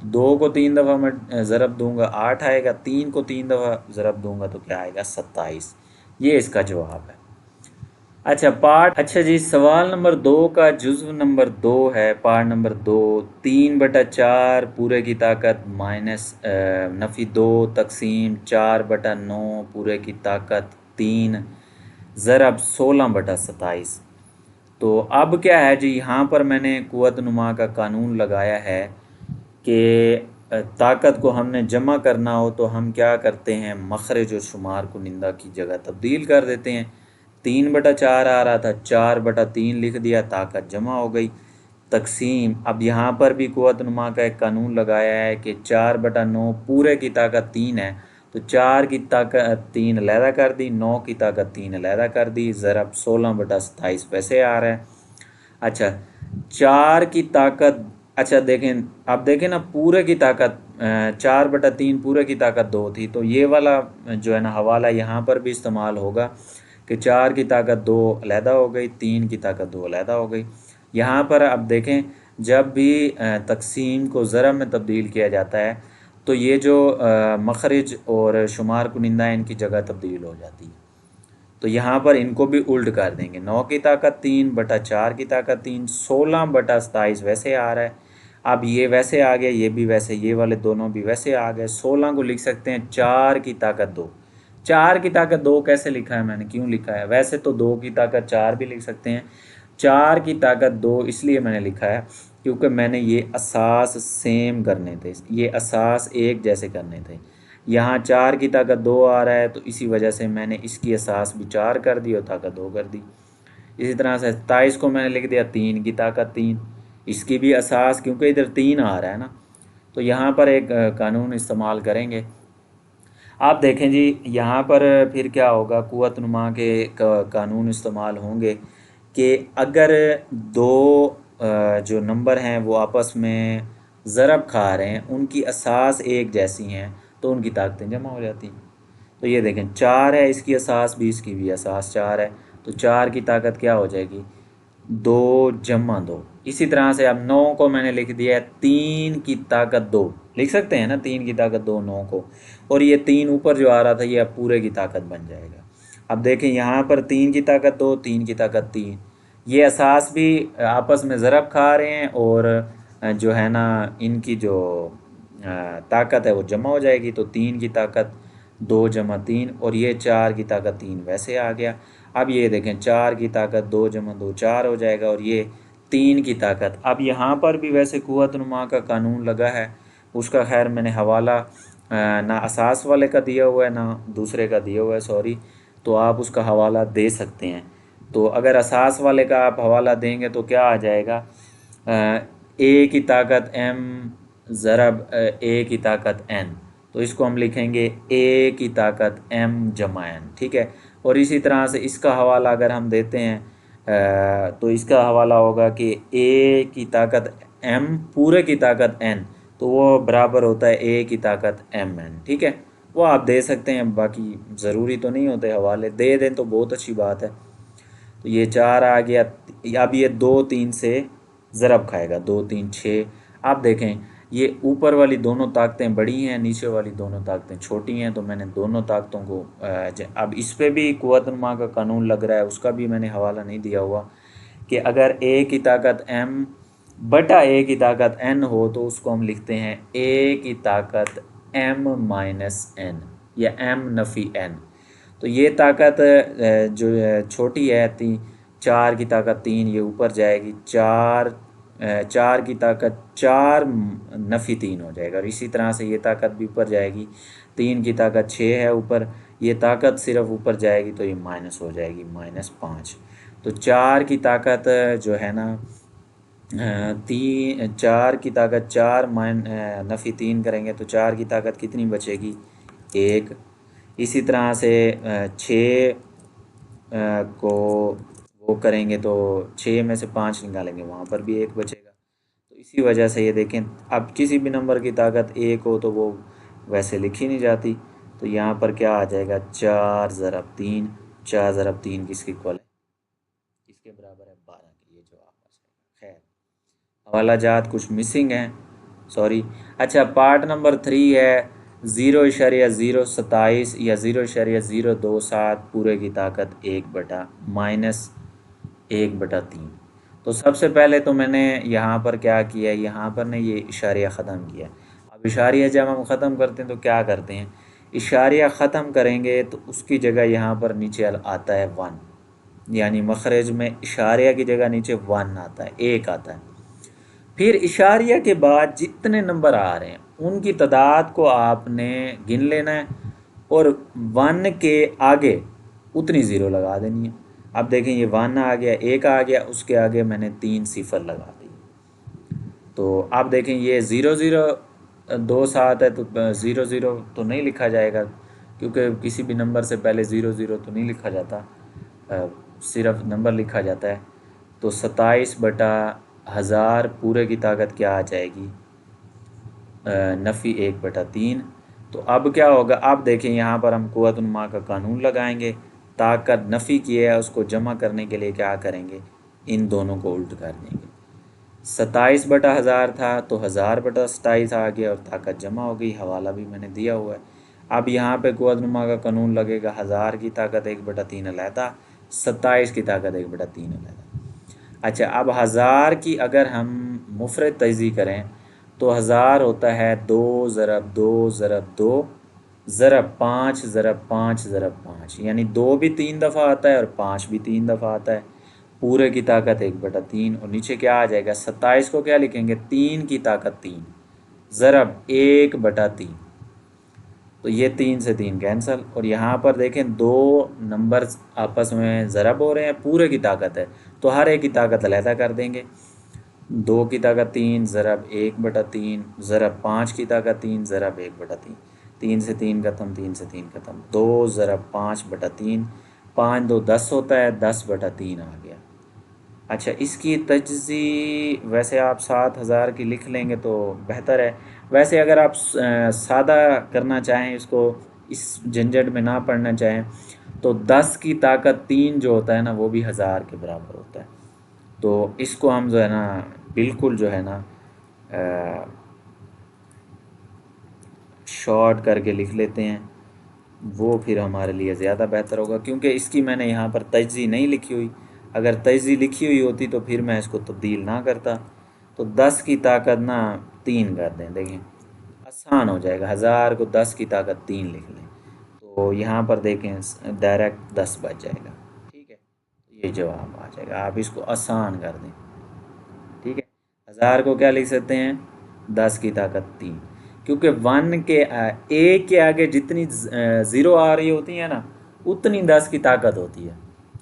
2 को 3 दफ़ा मैं ज़रब दूंगा 8 आएगा, 3 को 3 दफ़ा ज़रब दूंगा तो क्या आएगा 27। ये इसका जवाब है। अच्छा जी, सवाल नंबर 2 का जुज़्व नंबर 2 है, पार्ट नंबर 2। 3/4 पूरे की ताकत माइनस नफ़ी 2 तकसीम 4/9 पूरे की ताकत 3 ज़रब 16/27। तो अब क्या है जी, यहाँ पर मैंने कुव्वतनुमा का कानून लगाया है कि ताकत को हमने जमा करना हो तो हम क्या करते हैं, मखरज और शुमार को निंदा की जगह तब्दील कर देते हैं। 3/4 आ रहा था, 4/3 लिख दिया, ताकत जमा हो गई। तकसीम, अब यहाँ पर भी कुव्वतनुमा का एक कानून लगाया है कि 4/9 पूरे की ताकत 3 है, तो 4 की ताकत 3 अलहदा कर दी, 9 की ताकत 3 अलहदा कर दी, ज़रब 16/27 वैसे आ रहा है। अच्छा, 4 की ताकत, अच्छा देखें, अब देखें ना पूरे की ताकत 4/3 पूरे की ताकत 2 थी, तो ये वाला जो है ना हवाला यहाँ पर भी इस्तेमाल होगा कि 4 की ताकत 2 अलहदा हो गई, 3 की ताकत 2 अलहदा हो गई। यहाँ पर अब देखें, जब भी तकसीम को ज़रब में तब्दील किया जाता है तो ये जो मखरज और शुमार कुनिंदा है इनकी जगह तब्दील हो जाती है। तो यहाँ पर इनको भी उल्ट कर देंगे। 9 की ताकत 3/4 की ताकत 3, 16/27 वैसे आ रहा है। अब ये वैसे आ गया, ये भी वैसे, ये वाले दोनों भी वैसे आ गए। 16 को लिख सकते हैं 4 की ताकत 2। 4 की ताकत 2 कैसे लिखा है मैंने, क्यों लिखा है? वैसे तो 2 की ताकत 4 भी लिख सकते हैं, 4 की ताकत 2 इसलिए मैंने लिखा है क्योंकि मैंने ये असास सेम करने थे, ये असास एक जैसे करने थे। यहाँ 4 की ताकत 2 आ रहा है तो इसी वजह से मैंने इसकी असास भी 4 कर दी और ताकत 2 कर दी। इसी तरह से 27 को मैंने लिख दिया 3 की ताकत 3, इसकी भी असास, क्योंकि इधर 3 आ रहा है ना, तो यहाँ पर एक कानून इस्तेमाल करेंगे। आप देखें जी, यहाँ पर फिर क्या होगा, कुव्वत नुमा के कानून इस्तेमाल होंगे कि अगर दो जो नंबर हैं वो आपस में ज़रब खा रहे हैं, उनकी असास एक जैसी हैं, तो उनकी ताकतें जमा हो जाती हैं। तो ये देखें 4 है, इसकी असास भी, इसकी भी असास 4 है, तो 4 की ताकत क्या हो जाएगी, 2 + 2। इसी तरह से अब 9 को मैंने लिख दिया है 3 की ताकत 2, लिख सकते हैं ना 3 की ताकत 2 9 को, और ये 3 ऊपर जो आ रहा था ये अब पूरे की ताकत बन जाएगा। अब देखें यहाँ पर 3 की ताकत 2, 3 की ताकत 3, ये असास भी आपस में ज़रब खा रहे हैं और जो है ना इनकी जो ताकत है वो जमा हो जाएगी। तो 3 की ताकत 2 + 3 और ये 4 की ताकत 3 वैसे आ गया। अब ये देखें 4 की ताकत 2 + 2 4 हो जाएगा, और ये 3 की ताकत। अब यहाँ पर भी वैसे कुव्वत नुमा का कानून लगा है, उसका खैर मैंने हवाला ना असास वाले का दिया हुआ है ना दूसरे का दिया हुआ है, सॉरी, तो आप उसका हवाला दे सकते हैं। तो अगर असास वाले का आप हवाला देंगे तो क्या आ जाएगा, ए की ताकत m ज़रब ए की ताकत n, तो इसको हम लिखेंगे a की ताकत m + n, ठीक है। और इसी तरह से इसका हवाला अगर हम देते हैं तो इसका हवाला होगा कि a की ताकत m पूरे की ताकत n, तो वो बराबर होता है a की ताकत mn, ठीक है। वो आप दे सकते हैं, बाकी ज़रूरी तो नहीं होते, हवाले दे दें तो बहुत अच्छी बात है। तो ये 4 आ गया, अब ये 2 3 से ज़रब खाएगा, 2 3 6। आप देखें ये ऊपर वाली दोनों ताकतें बड़ी हैं, नीचे वाली दोनों ताकतें छोटी हैं, तो मैंने दोनों ताकतों को अब इस पर भी कुव्वत नुमा का कानून लग रहा है, उसका भी मैंने हवाला नहीं दिया हुआ कि अगर a की ताकत m/a की ताकत n हो तो उसको हम लिखते हैं a की ताकत m - n या m नफ़ी n। तो ये ताकत जो छोटी है 4 की ताकत 3, ये ऊपर जाएगी, 4 की ताकत 4 नफ़ी 3 हो जाएगा, और इसी तरह से ये ताकत भी ऊपर जाएगी। 3 की ताकत 6 है ऊपर, ये ताकत सिर्फ ऊपर जाएगी तो ये माइनस हो जाएगी, -5। तो 4 की ताकत जो है ना 4 की ताकत 4 नफ़ी 3 करेंगे तो 4 की ताकत कितनी बचेगी, 1। इसी तरह से 6 को वो करेंगे तो 6 में से 5 निकालेंगे, वहाँ पर भी 1 बचेगा। तो इसी वजह से ये देखें, अब किसी भी नंबर की ताकत 1 हो तो वो वैसे लिखी नहीं जाती, तो यहाँ पर क्या आ जाएगा, 4 × 3, 4 × 3 किसके इक्वल है, इसके बराबर है 12 के, ये जो आपस है। खैर हवाला जात कुछ मिसिंग हैं, सॉरी। अच्छा, पार्ट नंबर 3 है 0.027 या 0.027 पूरे की ताकत 1/-1/3। तो सबसे पहले तो मैंने यहाँ पर क्या किया, यहाँ पर ने ये इशारिया ख़त्म किया। अब इशारिया जब हम ख़त्म करते हैं तो क्या करते हैं, इशारिया ख़त्म करेंगे तो उसकी जगह यहाँ पर नीचे आता है 1, यानी मखरज में इशारिया की जगह नीचे 1 आता है, 1 आता है। फिर इशारिया के बाद जितने नंबर आ रहे हैं उनकी तादाद को आपने गिन लेना है, और 1 के आगे उतनी ज़ीरो लगा देनी है। अब देखें ये 1 आ गया, 1 आ गया, उसके आगे मैंने 3 सिफर लगा दी। तो आप देखें ये 0.027 है, तो 0.0 तो नहीं लिखा जाएगा, क्योंकि किसी भी नंबर से पहले 0.0 तो नहीं लिखा जाता, सिर्फ नंबर लिखा जाता है। तो 27/1000 पूरे की ताकत क्या आ जाएगी, नफ़ी 1/3। तो अब क्या होगा, आप देखें यहाँ पर हम कुव्वत नुमा का कानून लगाएंगे, ताकत नफ़ी की है उसको जमा करने के लिए क्या करेंगे, इन दोनों को उल्ट कर देंगे। 27/1000 था तो 1000/27 आ गया और ताकत जमा हो गई। हवाला भी मैंने दिया हुआ है। अब यहाँ पे कुव्वतनुमा का कानून लगेगा, 1000 की ताकत 1/3 अलहदा, 27 की ताकत 1/3 अलहदा। अच्छा, अब 1000 की अगर हम मुफरद तजज़ी करें तो 1000 होता है 2 ज़रब 2 ज़रब 2 ज़रब 5 ज़रब 5 ज़रब 5, यानी 2 भी 3 दफ़ा आता है और 5 भी 3 दफ़ा आता है। पूरे की ताकत 1/3 और नीचे क्या आ जाएगा, 27 को क्या लिखेंगे, 3 की ताकत 3 ज़रब 1/3। तो ये 3 से 3 कैंसल, और यहाँ पर देखें दो नंबर्स आपस में ज़रब हो रहे हैं, पूरे की ताकत है तो हर एक की ताकत अलहदा कर देंगे। 2 की ताकत 3 ज़रब 1/3 ज़रब 5 की ताकत 3 ज़रब 1/3। 3 से 3 खत्म, 3 से 3 खत्म, 2 ज़रब 5/3, 5 2 10 होता है, 10/3 आ गया। अच्छा, इसकी तजज़ी वैसे आप 7000 की लिख लेंगे तो बेहतर है। वैसे अगर आप सादा करना चाहें, इसको इस झंझट में ना पढ़ना चाहें, तो 10 की ताकत 3 जो होता है ना वो भी 1000 के बराबर होता है। तो इसको हम जो है ना बिल्कुल जो है ना शॉर्ट करके लिख लेते हैं, वो फिर हमारे लिए ज़्यादा बेहतर होगा, क्योंकि इसकी मैंने यहाँ पर तजज़ी नहीं लिखी हुई। अगर तजज़ी लिखी हुई होती तो फिर मैं इसको तब्दील ना करता। तो 10 की ताकत ना 3 कर दें, देखें आसान हो जाएगा। 1000 को 10 की ताकत 3 लिख लें तो यहाँ पर देखें डायरेक्ट 10 बच जाएगा। ठीक है, ये जवाब आ जाएगा। आप इसको आसान कर दें, ठीक है। 1000 को क्या लिख सकते हैं, 10 की ताकत 3, क्योंकि 1 के एक के आगे जितनी ज़ीरो आ रही होती है ना उतनी 10 की ताकत होती है।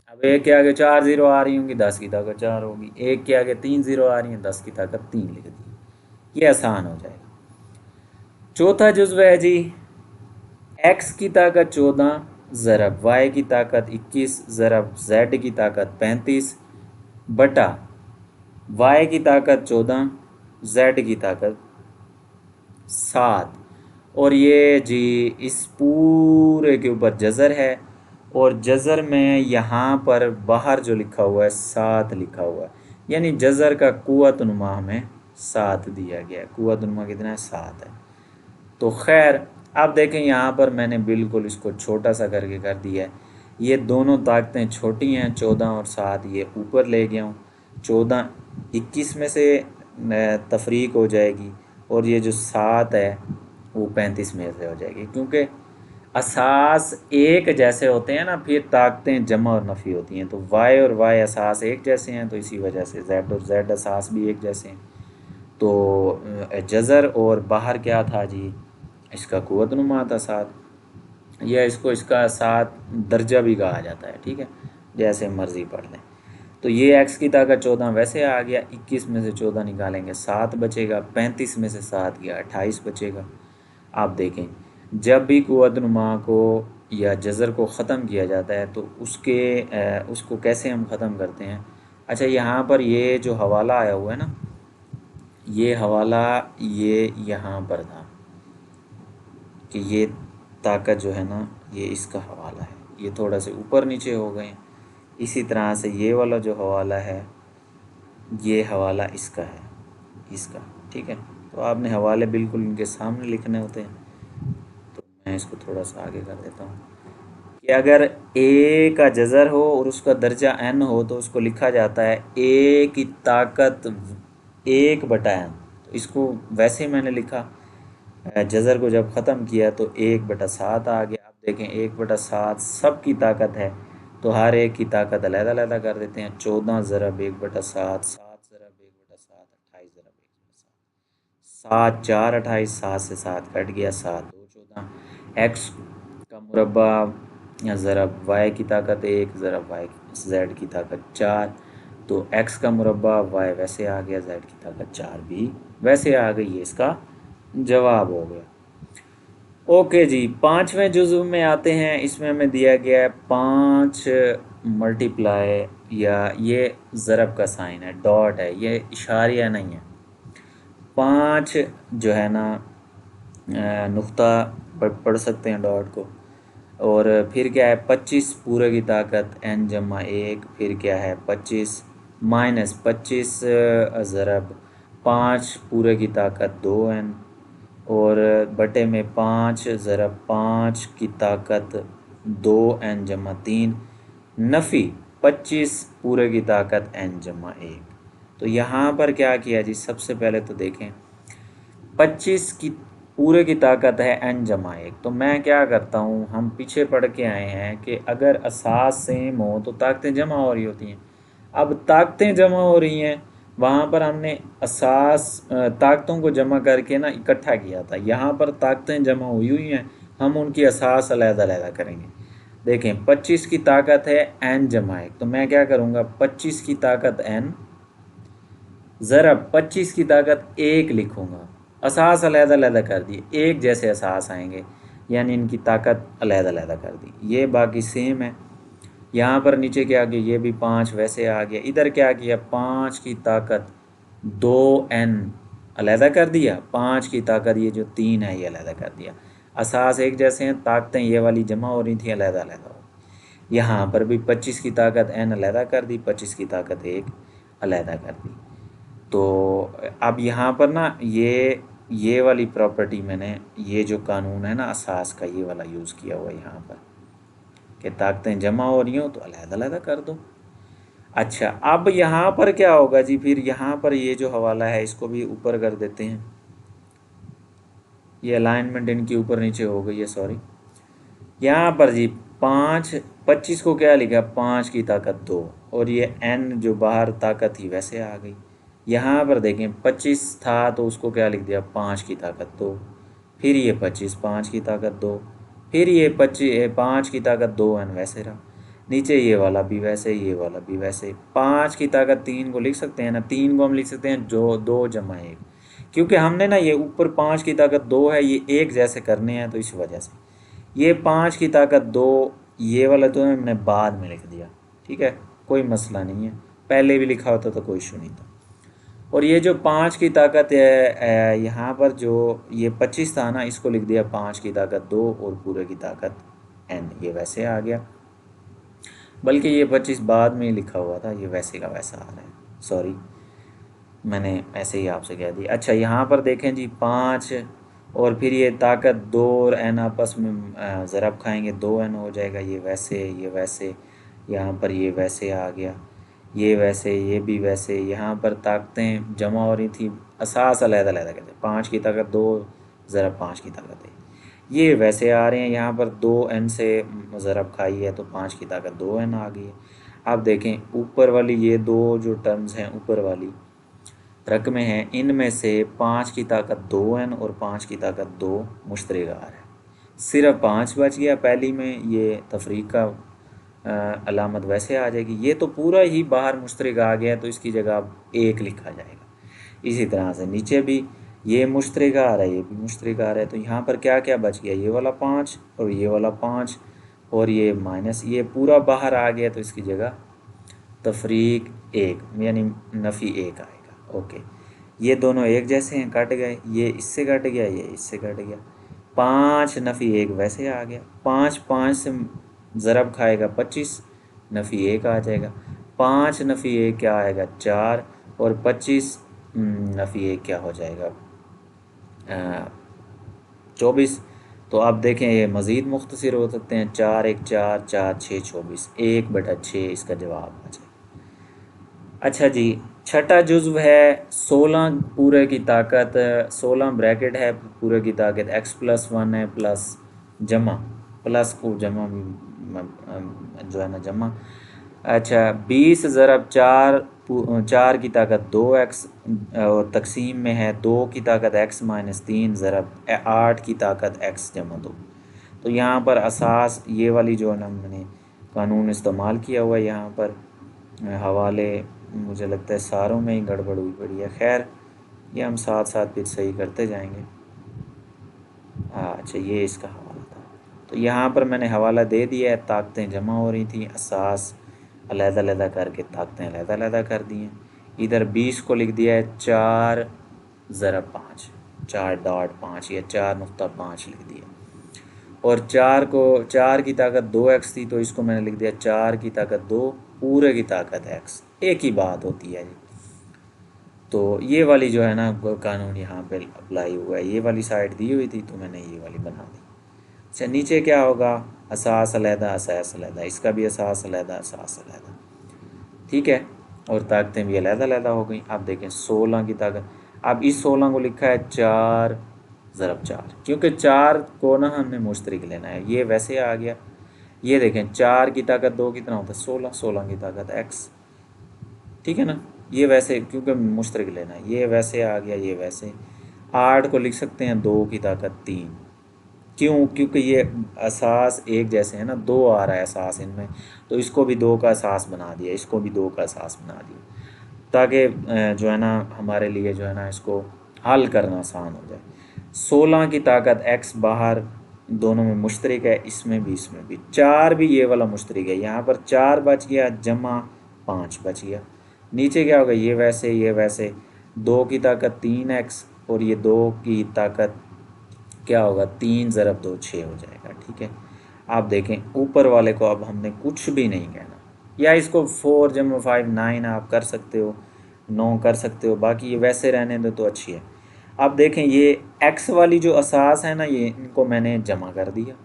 अब एक के आगे 4 ज़ीरो आ रही होंगी, 10 की ताकत 4 होगी। एक के आगे 3 ज़ीरो आ रही हैं, 10 की ताकत 3 लिख दी। ये आसान हो जाएगा। चौथा जुज़्व है जी, एक्स की ताकत 14 ज़रब वाई की ताकत 21 ज़रब जेड की ताकत 35 बटा वाई की ताकत 14 जेड की ताकत 7। और ये जी इस पूरे के ऊपर जज़र है, और जज़र में यहाँ पर बाहर जो लिखा हुआ है 7 लिखा हुआ है, यानी जज़र का कुव्वतनुमा हमें 7 दिया गया है। कुव्वतनुमा कितना है, 7 है। तो खैर अब देखें यहाँ पर मैंने बिल्कुल इसको छोटा सा करके कर दिया है। ये दोनों ताकतें छोटी हैं, 14 और 7, ये ऊपर ले गया हूँ। 14 21 में से तफरीक हो जाएगी, और ये जो 7 है वो 35 में से हो जाएगी, क्योंकि असास एक जैसे होते हैं ना, फिर ताकतें जमा और नफ़ी होती हैं। तो वाई और वाई असास एक जैसे हैं, तो इसी वजह से जेड और जेड असास भी एक जैसे हैं। तो जज़र और बाहर क्या था जी, इसका कुव्वतनुमा था 7, या इसको इसका 7 दर्जा भी कहा जाता है, ठीक है, जैसे मर्ज़ी पढ़ लें। तो ये एक्स की ताकत 14 वैसे आ गया, 21 में से 14 निकालेंगे 7 बचेगा, 35 में से 7 गया 28 बचेगा। आप देखें जब भी कुव्वतनुमा को या जज़र को ख़त्म किया जाता है तो उसको कैसे हम ख़त्म करते हैं। अच्छा, यहाँ पर ये जो हवाला आया हुआ है ना, ये हवाला ये यहाँ पर था कि ये ताकत जो है ना ये इसका हवाला है, ये थोड़ा से ऊपर नीचे हो गए। इसी तरह से ये वाला जो हवाला है ये हवाला इसका है, इसका, ठीक है। तो आपने हवाले बिल्कुल इनके सामने लिखने होते हैं। तो मैं इसको थोड़ा सा आगे कर देता हूँ कि अगर ए का जज़र हो और उसका दर्जा n हो तो उसको लिखा जाता है ए की ताकत 1/n। तो इसको वैसे ही मैंने लिखा, जज़र को जब ख़त्म किया तो 1/7 आ गया। आप देखें 1/7 सब की ताकत है, तो हर एक की ताकत अलग-अलग कर देते हैं। 14 ज़रब 1/7, 7 ज़रब 1/7, 28 ज़रब 1/7, 7 4 28, 7 से 7 कट गया, 7 2 14। एक्स का मुरब्बा या ज़रब वाई की ताकत 1 ज़रब वाई जेड की ताकत 4, तो एक्स का मुरब्बा वाई वैसे आ गया, जेड की ताकत 4 भी वैसे आ गई। है इसका जवाब हो गया। ओके जी, 5वें जुज़्व में आते हैं। इसमें हमें दिया गया है 5 मल्टीप्लाई, या ये ज़रब का साइन है, डॉट है, ये इशारिया नहीं है। 5 जो है ना नुक्ता पढ़ सकते हैं डॉट को। और फिर क्या है 25 पूरे की ताकत n जमा 1, फिर क्या है 25 माइनस 25 ज़रब 5 पूरे की ताकत 2n और बटे में 5 ज़रब 5 की ताकत 2n जमा 3 नफ़ी 25 पूरे की ताकत n जमा 1। तो यहाँ पर क्या किया जी, सबसे पहले तो देखें 25 की पूरे की ताकत है n जमा 1। तो मैं क्या करता हूँ, हम पीछे पढ़ के आए हैं कि अगर असास सेम हो तो ताकतें जमा हो रही होती हैं। अब ताकतें जमा हो रही हैं, वहाँ पर हमने असास ताकतों को जमा करके ना इकट्ठा किया था। यहाँ पर ताकतें जमा हुई हुई हैं, हम उनकी असास अलग-अलग करेंगे। देखें 25 की ताकत है n जमा 1, तो मैं क्या करूँगा 25 की ताकत n ज़रब 25 की ताकत 1 लिखूँगा। असास अलग-अलग कर दिए, एक जैसे असास आएंगे, यानी इनकी ताकत अलग-अलग कर दी। ये बाकी सेम है। यहाँ पर नीचे क्या किया, ये भी 5 वैसे आ गया। इधर क्या किया 5 की ताकत 2n अलहदा कर दिया, 5 की ताकत ये जो 3 है ये अलहदा कर दिया। असास एक जैसे हैं, ताकतें ये वाली जमा हो रही थी, अलहदा हो। यहाँ पर भी 25 की ताकत n अलहदा कर दी, 25 की ताकत 1 अलहदा कर दी। तो अब यहाँ पर ना ये वाली प्रॉपर्टी मैंने, ये जो कानून है ना असास का, ये वाला यूज़ किया हुआ यहाँ पर कि ताकतें जमा हो रही हो तो अलग-अलग कर दो। अच्छा, अब यहाँ पर क्या होगा जी, फिर यहाँ पर ये जो हवाला है इसको भी ऊपर कर देते हैं। ये अलाइनमेंट इनकी ऊपर नीचे हो गई है, सॉरी। यहाँ पर जी 25 को क्या लिखा 5 की ताकत 2, और ये n जो बाहर ताकत थी वैसे आ गई। यहाँ पर देखें 25 था तो उसको क्या लिख दिया 5 की ताकत 2, फिर ये 25 5 की ताकत 2, फिर ये 25 5 की ताकत 2n वैसे रहा। नीचे ये वाला भी वैसे, ये वाला भी वैसे। 5 की ताकत 3 को लिख सकते हैं ना, 3 को हम लिख सकते हैं जो 2 जमा 1, क्योंकि हमने ना ये ऊपर 5 की ताकत 2 है, ये एक जैसे करने हैं तो इस वजह से। ये 5 की ताकत 2, ये वाला तो हमने बाद में लिख दिया, ठीक है, कोई मसला नहीं है। पहले भी लिखा होता तो कोई इशू नहीं था। और ये जो 5 की ताकत है, यहाँ पर जो ये 25 था ना, इसको लिख दिया 5 की ताकत 2 और पूरे की ताकत n, ये वैसे आ गया। बल्कि ये 25 बाद में ही लिखा हुआ था, ये वैसे का वैसा आ रहा है, सॉरी मैंने ऐसे ही आपसे कह दिया। अच्छा, यहाँ पर देखें जी 5 और फिर ये ताकत 2 और n आपस में ज़रब खाएंगे, 2n हो जाएगा, ये वैसे ये वैसे। यहाँ पर ये वैसे आ गया, ये वैसे, ये भी वैसे। यहाँ पर ताकतें जमा हो रही थी, असास अलग-अलग कहते हैं, 5 की ताकत 2 ज़रब 5 की ताकत 1, ये वैसे आ रहे हैं। यहाँ पर 2n से ज़रब खाई है तो 5 की ताकत 2n आ गई है। अब देखें ऊपर वाली ये दो जो टर्म्स हैं ऊपर वाली रकमें हैं, इनमें से 5 की ताकत 2n और 5 की ताकत 2 मुश्तरकार है। सिर्फ 5 बच गया पहली में, ये तफरीक का अलामत वैसे आ जाएगी। ये तो पूरा ही बाहर मुश्तरक आ गया तो इसकी जगह अब 1 लिखा जाएगा। इसी तरह से नीचे भी ये मुश्तरक आ रहा है, ये भी मुश्तरक आ रहा है, तो यहाँ पर क्या क्या बच गया, ये वाला 5 और ये वाला 5 और ये माइनस, ये पूरा बाहर आ गया तो इसकी जगह तफरीक 1 यानी नफ़ी 1 आएगा। ओके, ये दोनों एक जैसे हैं, कट गए, ये इससे कट गया, ये इससे कट गया। 5 नफ़ी 1 वैसे आ गया, 5 5 से ज़रब खाएगा 25, नफ़ी 1 आ जाएगा। 5 नफ़ी 1 क्या आएगा 4, और 25 नफ़ी 1 क्या हो जाएगा 24। तो आप देखें ये मज़ीद मुख्तसर हो सकते हैं, 4 1 4 4 6 24, 1/6 इसका जवाब आ जाएगा। अच्छा जी, छठा जुज़्व है 16 पूरे की ताकत, 16 ब्रैकेट है पूरे की ताकत, x+1 है प्लस जमा, प्लस को जमा जो है ना जमा। अच्छा, 20 ज़रब 4 4 की ताकत 2x और तकसीम में है 2 की ताकत x-3 ज़रब 8 की ताकत x जमा 2। तो यहाँ पर असास ये वाली जो है ना मैंने कानून इस्तेमाल किया हुआ है, यहाँ पर हवाले मुझे लगता है सारों में ही गड़बड़ हुई पड़ी है। खैर, ये हम साथ साथ फिर सही करते जाएंगे। अच्छा, ये इसका हवाला था, तो यहाँ पर मैंने हवाला दे दिया है। ताकतें जमा हो रही थी, असास अलहदा करके ताकतें अलहदा कर दी हैं। इधर 20 को लिख दिया है 4 ज़रब 5, 4.5 या 4.5 लिख दिया। और 4 की ताकत 2x थी तो इसको मैंने लिख दिया 4 की ताकत 2 पूरे की ताकत x, एक ही बात होती है जी। तो ये वाली जो है ना कानून यहाँ पे अप्लाई हुआ है, ये वाली साइड दी हुई थी तो मैंने ये वाली बना दी। अच्छा नीचे क्या होगा, असास अलहदा असास अलहदा, इसका भी असास अलहदा असास अलहदा, ठीक है, और ताकतें भी अलहदा अलहदा हो गई। आप देखें 16 की ताकत, अब इस 16 को लिखा है 4 ज़रब 4, क्योंकि 4 को ना हमने मुश्तरिक लेना है, ये वैसे आ गया। ये देखें 4 की ताकत 2 कितना होता है 16, 16 की ताकत x, ठीक है ना, ये वैसे क्योंकि मुश्तरिक लेना है, ये वैसे आ गया, ये वैसे। 8 को लिख सकते हैं 2 की ताकत 3, क्यों, क्योंकि ये असास एक जैसे है ना, 2 आ रहा है असास इनमें, तो इसको भी 2 का असास बना दिया, इसको भी 2 का असास बना दिया, ताकि जो है ना हमारे लिए जो है ना इसको हल करना आसान हो जाए। 16 की ताकत x बाहर दोनों में मुश्तरिक है, इसमें भी इसमें भी। 4 भी ये वाला मुश्तरिक है, यहाँ पर 4 बच गया जमा 5 बच गया। नीचे क्या होगा, ये वैसे ये वैसे, 2 की ताकत 3x और ये 2 की ताकत क्या होगा 3 ज़रब 2 6 हो जाएगा, ठीक है। आप देखें ऊपर वाले को अब हमने कुछ भी नहीं कहना, या इसको 4 जमा 5 9 आप कर सकते हो, 9 कर सकते हो, बाकी ये वैसे रहने दो तो अच्छी है। अब देखें ये x वाली जो असास है ना, ये इनको मैंने जमा कर दिया,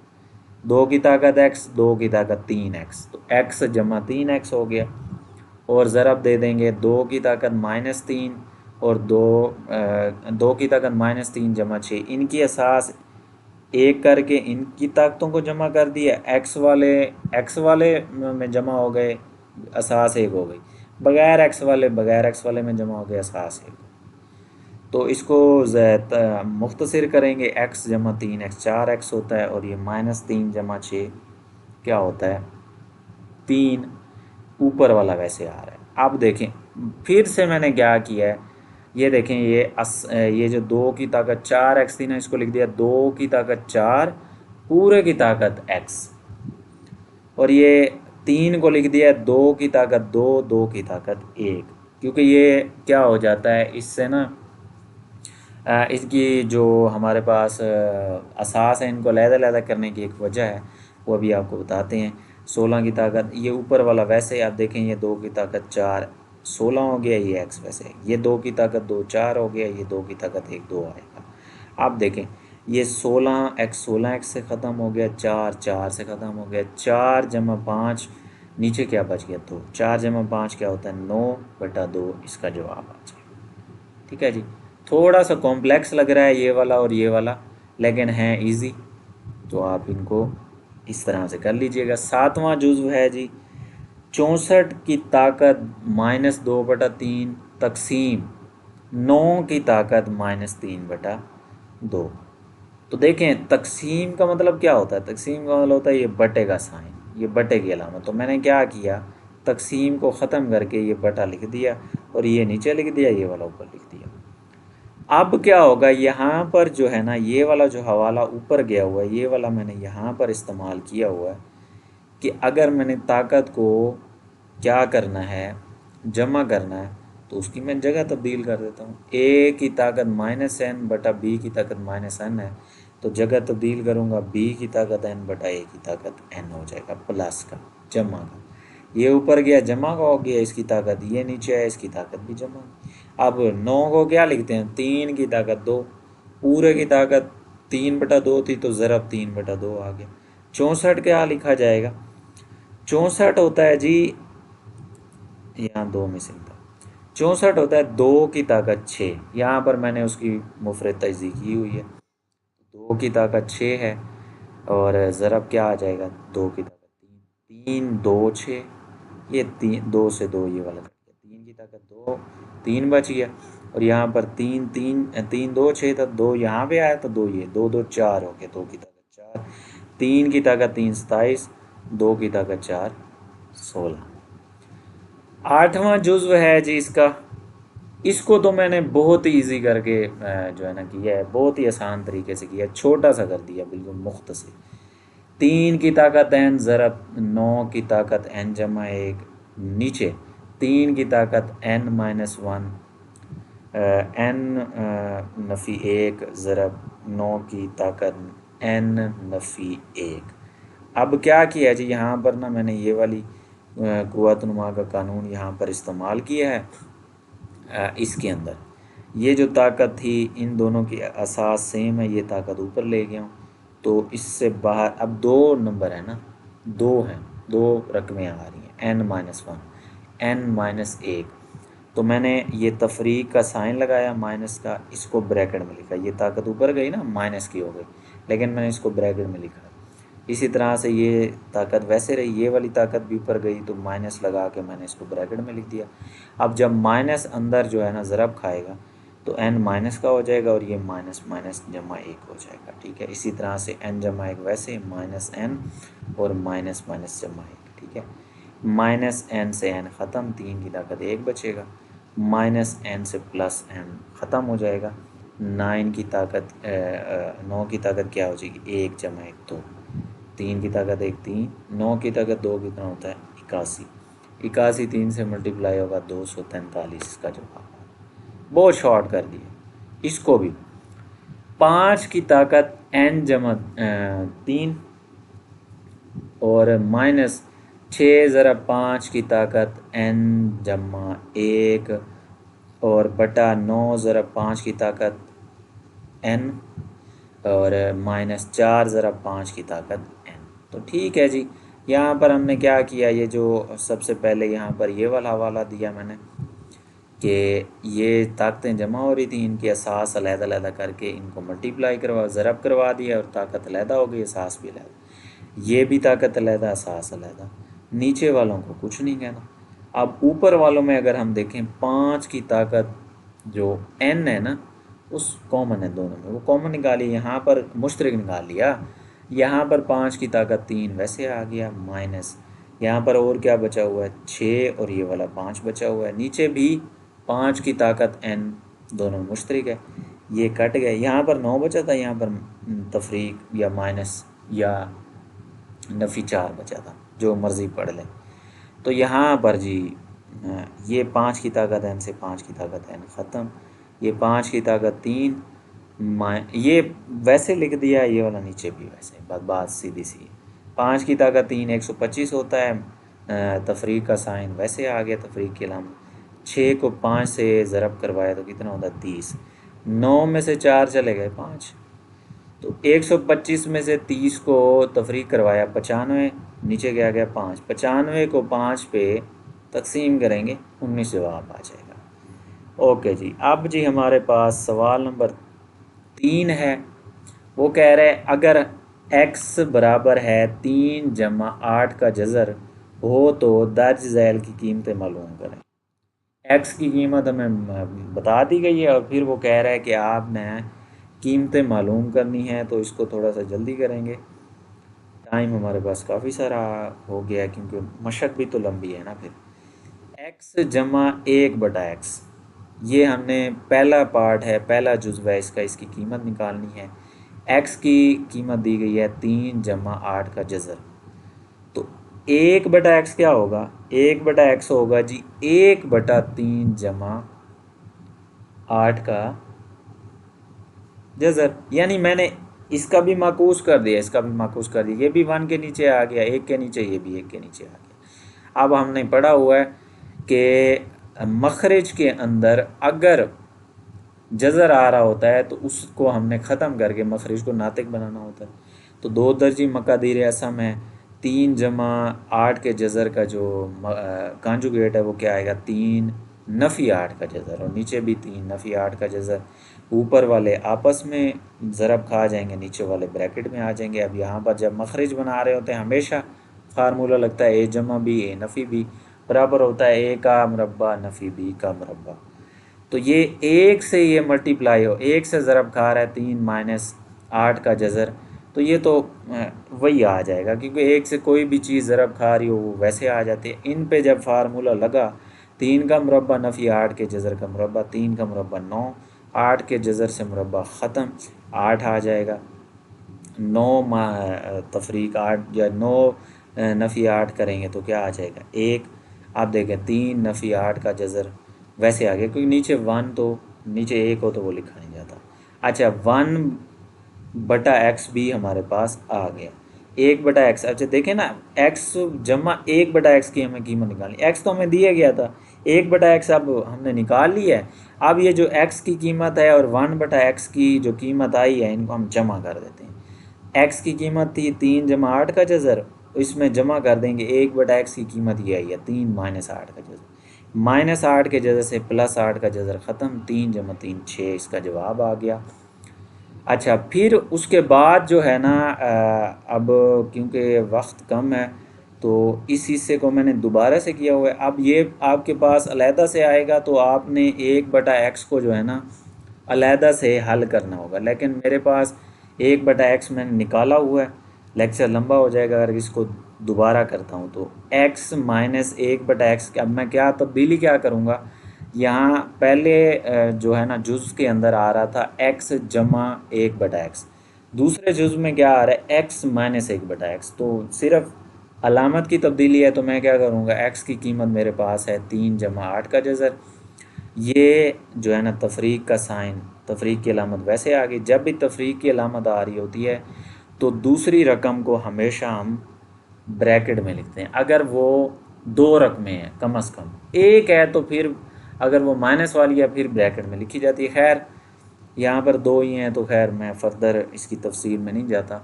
2 की ताकत x 2 की ताकत 3x, तो x जमा 3x हो गया, और ज़रब दे देंगे 2 की ताकत -3 और 2 की ताकत -3 जमा 6, इनकी असास एक करके इनकी ताकतों को जमा कर दिया, एक्स वाले में जमा हो गए, असास एक हो गई, बगैर एक्स वाले में जमा हो गए, असास एक। तो इसको मुख्तसर करेंगे, x जमा 3x 4x होता है, और ये -3 जमा 6 क्या होता है 3, ऊपर वाला वैसे आ रहा है। अब देखें फिर से मैंने क्या किया है, ये देखें ये जो 2 की ताकत 4x थी ना, इसको लिख दिया 2 की ताकत 4 पूरे की ताकत x, और ये 3 को लिख दिया 2 की ताकत 2 2 की ताकत 1, क्योंकि ये क्या हो जाता है इससे ना इसकी जो हमारे पास असास है, इनको अलहदा करने की एक वजह है, वो अभी आपको बताते हैं। 16 की ताकत ये ऊपर वाला वैसे आप देखें, ये 2 की ताकत 4 16 हो गया, ये x वैसे, ये 2 की ताकत 2 4 हो गया, ये 2 की ताकत 1 2 आएगा। आप देखें ये 16x से ख़त्म हो गया, 4 4 से ख़त्म हो गया, 4 जमा 5 नीचे क्या बच गया 2, 4 जमा 5 क्या होता है 9/2, इसका जवाब आ जाएगा, ठीक है जी। थोड़ा सा कॉम्प्लेक्स लग रहा है ये वाला और ये वाला, लेकिन है इजी, तो आप इनको इस तरह से कर लीजिएगा। 7वां जुज़्व है जी 64 की ताकत -2/3 तकसीम 9 की ताकत -3/2। तो देखें तकसीम का मतलब क्या होता है, तकसीम का मतलब होता है ये बटे का साइन, ये बटे की अलामत। तो मैंने क्या किया, तकसीम को ख़त्म करके ये बटा लिख दिया, और ये नीचे लिख दिया, ये वाला ऊपर लिख दिया। अब क्या होगा, यहाँ पर जो है ना ये वाला जो हवाला ऊपर गया हुआ है, ये वाला मैंने यहाँ पर इस्तेमाल किया हुआ है कि अगर मैंने ताकत को क्या करना है जमा करना है, तो उसकी मैं जगह तब्दील कर देता हूँ। a की ताकत -n बटा b की ताकत -n है, तो जगह तब्दील करूँगा, b की ताकत n बटा a की ताकत n हो जाएगा, प्लस का जमा का, ये ऊपर गया जमा का हो गया, इसकी ताकत ये नीचे है, इसकी ताकत भी जमा। अब 9 को क्या लिखते हैं 3 की ताकत 2, पूरे की ताकत 3/2 थी, तो ज़रब 3/2 आ गया। 64 क्या लिखा जाएगा, 64 होता है जी, यहाँ 2 मिसिंग था, 64 होता है 2 की ताकत 6, यहाँ पर मैंने उसकी मुफरद तजदी की हुई है, 2 की ताकत 6 है, और ज़रब क्या आ जाएगा 2 की ताकत 3, 3 2 6, ये 3 2 से 2 ये वाला कट गया, 3 की ताकत 2 3 बच गया, और यहाँ पर 3 3 3 2 6 था, 2 यहाँ पे आया तो 2 ये 2 2 4 हो गया, 2 की ताकत 4, 3 की ताकत 3 27, 2 की ताकत 4 16। 8वां जुज़्व है जी इसका, इसको तो मैंने बहुत ही ईजी करके जो है ना किया है, बहुत ही आसान तरीके से किया, छोटा सा कर दिया बिल्कुल मुख्तसर। 3 की ताकत n ज़रब 9 की ताकत n जमा 1, नीचे 3 की ताकत n-1 n नफ़ी 1 ज़रब 9 की ताकत n नफ़ी 1। अब क्या किया जी, यहाँ पर ना मैंने ये वाली कुव्वतुन्नुमा का कानून यहाँ पर इस्तेमाल किया है। इसके अंदर ये जो ताकत थी, इन दोनों की असास सेम है, ये ताकत ऊपर ले गया हूँ, तो इससे बाहर अब 2 नंबर है ना, 2 हैं, 2 रकमें आ रही हैं, n-1 n-1। तो मैंने ये तफरीक का साइन लगाया माइनस का, इसको ब्रैकेट में लिखा, ये ताकत ऊपर गई ना, माइनस की हो गई, लेकिन मैंने इसको ब्रैकेट में लिखा। इसी तरह से ये ताकत वैसे रही, ये वाली ताकत भी ऊपर गई तो माइनस लगा के मैंने इसको ब्रैकेट में लिख दिया। अब जब माइनस अंदर जो है ना ज़रब खाएगा तो n माइनस का हो जाएगा और ये माइनस माइनस जमा 1 हो जाएगा, ठीक है। इसी तरह से n जमा 1 वैसे माइनस n और माइनस माइनस जमा 1, ठीक है। माइनस n से n ख़त्म, 3 की ताकत 1 बचेगा, माइनस n से प्लस n ख़त्म हो जाएगा, 9 की ताकत 9 की ताकत क्या हो जाएगी, 1 जमा 1 2, 3 की ताकत 1 3, 9 की ताकत 2 कितना होता है 81, 81 3 से मल्टीप्लाई होगा 243, इसका जवाब। बहुत शॉर्ट कर दिए इसको भी। 5 की ताकत n जमा 3 और माइनस 6 ज़रा 5 की ताकत n जमा 1 और बटा 9 ज़रा 5 की ताकत n और माइनस 4 ज़रा 5 की ताकत n। तो ठीक है जी, यहाँ पर हमने क्या किया, ये जो सबसे पहले यहाँ पर ये वाला हवाला दिया मैंने कि ये ताकतें जमा हो रही थी, इनकी असास अलग-अलग करके इनको मल्टीप्लाई करवा ज़रब करवा दिया और ताकत अलहदा हो गई, असास भी अलहदा, ये भी ताकत अलहदा, असास अलहदा। नीचे वालों को कुछ नहीं कहना। अब ऊपर वालों में अगर हम देखें 5 की ताकत जो n है ना, उस कॉमन है दोनों में, वो कॉमन निकालिए, यहाँ पर मुश्तरक निकाल लिया, यहाँ पर 5 की ताकत 3 वैसे आ गया, माइनस यहाँ पर और क्या बचा हुआ है 6 और ये वाला 5 बचा हुआ है, नीचे भी 5 की ताकत n, दोनों मुश्तरक है, ये कट गए, यहाँ पर 9 बचा था, यहाँ पर तफरीक या माइनस या नफ़ी 4 बचा था, जो मर्ज़ी पढ़ लें। तो यहाँ पर जी ये 5 की ताकत n से 5 की ताकत n ख़त्म, ये 5 की ताकत 3 ये वैसे लिख दिया, ये वाला नीचे भी वैसे, बात सीधी सी है। 5 की ताकत 3 125 होता है, तफरीक का साइन वैसे आ गया, तफरीक के अलावा 6 को 5 से ज़रब करवाया तो कितना होता है 30, 9 में से 4 चले गए 5, तो 125 में से 30 को तफरीक करवाया 95, नीचे क्या गया 5, 95 को 5 पे तकसीम करेंगे 19 जवाब आ जाएगा। ओके जी, अब जी हमारे पास सवाल नंबर 3 है, वो कह रहे हैं अगर x बराबर है 3 जमा 8 का जज़र हो तो दर्ज झैल की कीमतें मालूम करें। x की कीमत हमें बता दी गई है और फिर वो कह रहा है कि आपने कीमतें मालूम करनी है, तो इसको थोड़ा सा जल्दी करेंगे, टाइम हमारे पास काफ़ी सारा हो गया क्योंकि मशक भी तो लंबी है ना। फिर x जमा 1/x, ये हमने पहला पार्ट है, पहला जुज़व है इसका, इसकी कीमत निकालनी है। x की कीमत दी गई है 3 जमा 8 का जज़र, तो 1/x क्या होगा, 1/x होगा जी 1/3 जमा 8 का जज़र, यानी मैंने इसका भी माकूस कर दिया, इसका भी माकूस कर दिया, ये भी 1 के नीचे आ गया, 1 के नीचे, ये भी 1 के नीचे आ गया। अब हमने पढ़ा हुआ है कि मखरज के अंदर अगर जज़र आ रहा होता है तो उसको हमने ख़त्म करके मखरज को नातिक बनाना होता है। तो 2 दर्जी मकादीर असम है, 3 जमा 8 के जज़र का जो कांजुगेट है वो क्या आएगा 3 नफ़ी 8 का जज़र, और नीचे भी 3 नफ़ी 8 का जज़र, ऊपर वाले आपस में ज़रब खा जाएंगे, नीचे वाले ब्रैकेट में आ जाएंगे। अब यहाँ पर जब मखरज बना रहे होते हैं हमेशा फार्मूला लगता है a जमा b a नफ़ी b बराबर होता है a का मुरब्बा नफ़ी b का मुरब्बा। तो ये 1 से ये मल्टीप्लाई हो, 1 से ज़रब खा रहा है 3 माइनस 8 का जज़र, तो ये तो वही आ जाएगा क्योंकि 1 से कोई भी चीज़ ज़रब खा रही हो वो वैसे आ जाती है। इन पे जब फार्मूला लगा 3 का मुरब्बा नफ़ी 8 के जज़र का मुरब्बा, 3 का मुरब्बा 9, 8 के जज़र से मुरब्बा ख़त्म, 8 आ जाएगा, 9 तफरीक 8 या 9 नफ़ी 8 करेंगे तो क्या आ जाएगा 1। आप देखें 3 नफ़ी 8 का जज़र वैसे आ गया क्योंकि नीचे 1 तो नीचे 1 हो तो वो लिखा नहीं जाता। अच्छा 1/x भी हमारे पास आ गया, 1/x। अच्छा देखें ना, x जमा 1/x की हमें कीमत निकालनी, x तो हमें दिया गया था, 1/x अब हमने निकाल लिया है। अब ये जो x की कीमत है और 1/x की जो कीमत आई है, इनको हम जमा कर देते हैं। x की कीमत थी 3 जमा 8 का जज़र, इसमें जमा कर देंगे 1/x की कीमत ये आई है 3 माइनस 8 का जज़र, माइनस 8 के जज़र से प्लस 8 का जज़र ख़त्म, 3 जमा 3 6, इसका जवाब आ गया। अच्छा फिर उसके बाद जो है ना अब क्योंकि वक्त कम है तो इस हिस्से को मैंने दोबारा से किया हुआ है। अब ये आपके पास अलहदा से आएगा तो आपने 1/x को जो है ना अलहदा से हल करना होगा, लेकिन मेरे पास 1/x मैंने निकाला हुआ है, लेक्चर लंबा हो जाएगा अगर इसको दोबारा करता हूँ तो। x माइनस 1/x, अब मैं क्या तब्दीली क्या करूँगा, यहाँ पहले जो है ना जुज़ के अंदर आ रहा था x जमा 1/x, दूसरे जुज़ में क्या आ रहा है x माइनस 1/x। तो सिर्फ अलामत की तब्दीली है, तो मैं क्या करूँगा, x की कीमत मेरे पास है 3 जमा 8 का जज़र, ये जो है ना तफरीक का साइन, तफरीक की अलामत वैसे आ गई। जब भी तफरीक की अलामत आ रही होती है तो दूसरी रकम को हमेशा हम ब्रैकेट में लिखते हैं। अगर वो 2 रकमें हैं कम अज़ कम, एक है तो फिर अगर वो माइनस वाली है फिर ब्रैकेट में लिखी जाती है। खैर यहाँ पर 2 ही हैं तो खैर मैं फ़र्दर इसकी तफसील में नहीं जाता।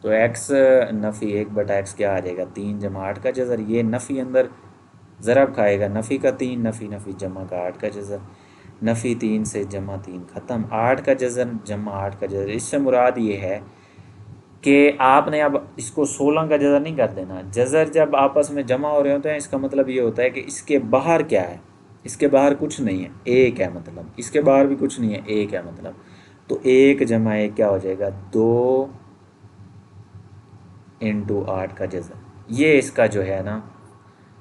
तो x नफ़ी 1/x क्या आ जाएगा 3 जमा 8 का जज़र, ये नफ़ी अंदर ज़रब खाएगा, नफ़ी का 3 नफ़ी नफ़ी जमा का 8 का जज़र, नफ़ी 3 से जमा 3 ख़त्म, 8 का जज़र जमा 8 का जज़र। इससे मुराद ये है कि आपने अब इसको 16 का जज़र नहीं कर देना। जज़र जब आपस में जमा हो रहे होते हैं इसका मतलब ये होता है कि इसके बाहर क्या है, इसके बाहर कुछ नहीं है, एक है मतलब, इसके बाहर भी कुछ नहीं है, एक है मतलब। तो 1 जमा 1 क्या हो जाएगा 2 इंटू 8 का जज़र, ये इसका जो है ना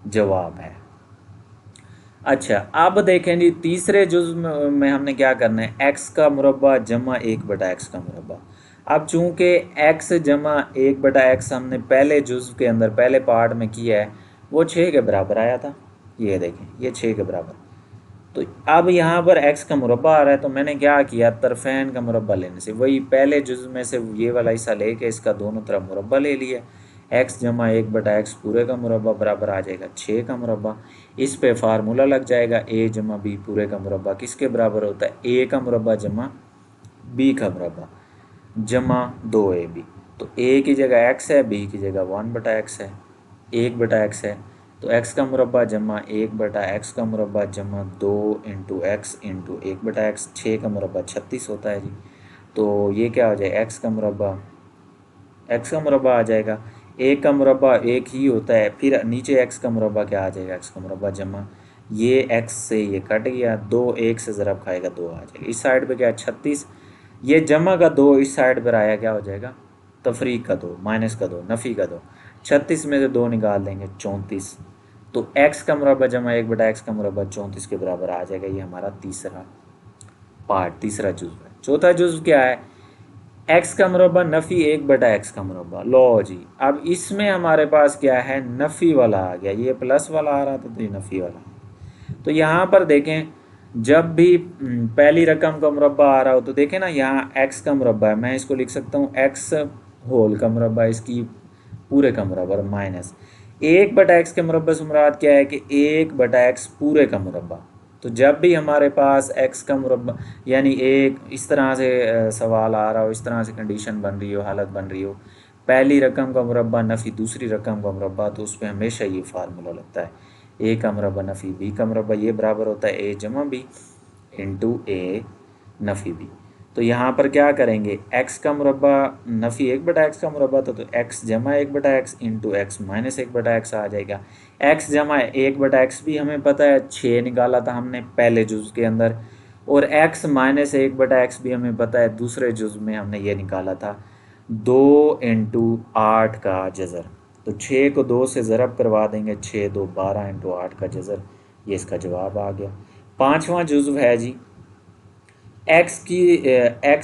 जवाब है। अच्छा अब देखें जी तीसरे जुज़ में हमने क्या करना है, x का मुरब्बा जमा 1/x का मुरब्बा। अब चूंकि x जमा 1/x हमने पहले जुज़ के अंदर पहले पार्ट में किया है, वो 6 के बराबर आया था, ये देखें ये 6 के बराबर। तो अब यहाँ पर x का मुरब्बा आ रहा है, तो मैंने क्या किया, तरफ़ैन का मुरब्बा लेने से वही पहले जुज़ में से ये वाला हिस्सा लेके इसका दोनों तरफ मुरब्बा ले लिया। x जमा 1/x पूरे का मुरब्बा बराबर आ जाएगा 6 का मुरब्बा। इस पे फार्मूला लग जाएगा a जमा b पूरे का मुरब्बा किसके बराबर होता है, a का मुरब्बा जमा b का मुरब्बा जमा 2ab। तो a की जगह x है, b की जगह 1/x है, 1/x है। तो x का मुरब्बा जमा 1/x का मुरब्बा जमा 2 इंटू एक्स इंटू 1/x, 6 का मुरब्बा 36 होता है जी। तो ये क्या हो जाए x का मुरब्बा आ जाएगा, एक का मुरब्बा एक ही होता है, फिर नीचे x का मुरब्बा क्या आ जाएगा, x का मुरब्बा जमा ये x से ये कट गया, 2 1 से ज़रब खाएगा 2 आ जाएगा। इस साइड पे क्या है 36, ये जमा का 2 इस साइड पर आया क्या हो जाएगा तफरीक का 2 माइनस का 2 नफ़ी का 2, 36 में से 2 निकाल देंगे 34। तो x का मुरब्बा जमा 1/x का मुरब्बा 34 के बराबर आ जाएगा। ये हमारा तीसरा पार्ट, तीसरा जुज़ है। चौथा जुज़ क्या है, x का मुरब्बा नफ़ी 1/x का मुरब्बा। लो जी अब इसमें हमारे पास क्या है नफ़ी वाला आ गया, ये प्लस वाला आ रहा था तो ये नफ़ी वाला। तो यहाँ पर देखें जब भी पहली रकम का मुरब्बा आ रहा हो तो देखें ना यहाँ x का मुरब्बा है, मैं इसको लिख सकता हूँ x होल का मुरब्बा, इसकी पूरे का मुरब्बा माइनस 1/x के मुरब्बे से मुराद क्या है कि 1/x पूरे का मुरब्बा। तो जब भी हमारे पास x का मुरब्बा यानी एक इस तरह से सवाल आ रहा हो, इस तरह से कंडीशन बन रही हो, हालत बन रही हो, पहली रकम का मुरब्बा नफ़ी दूसरी रकम का मुरब्बा, तो उस पर हमेशा ये फार्मूला लगता है a का मुरब्बा नफ़ी b का मुरब्बा, ये बराबर होता है a जमा b इंटू a नफ़ी b। तो यहाँ पर क्या करेंगे x का मुरब्बा नफ़ी 1/x का मुरब्बा था तो x जमा 1/x into x minus 1/x आ जाएगा। x जमा 1/x भी हमें पता है 6 निकाला था हमने पहले जुज़ के अंदर, और x माइनस 1/x भी हमें पता है दूसरे जुज़ में हमने ये निकाला था 2 इंटू 8 का जज़र। तो 6 को 2 से ज़रब करवा देंगे, 6 2 12 इंटू 8 का जज़र, ये इसका जवाब आ गया। पाँचवा जुज़्व है जी x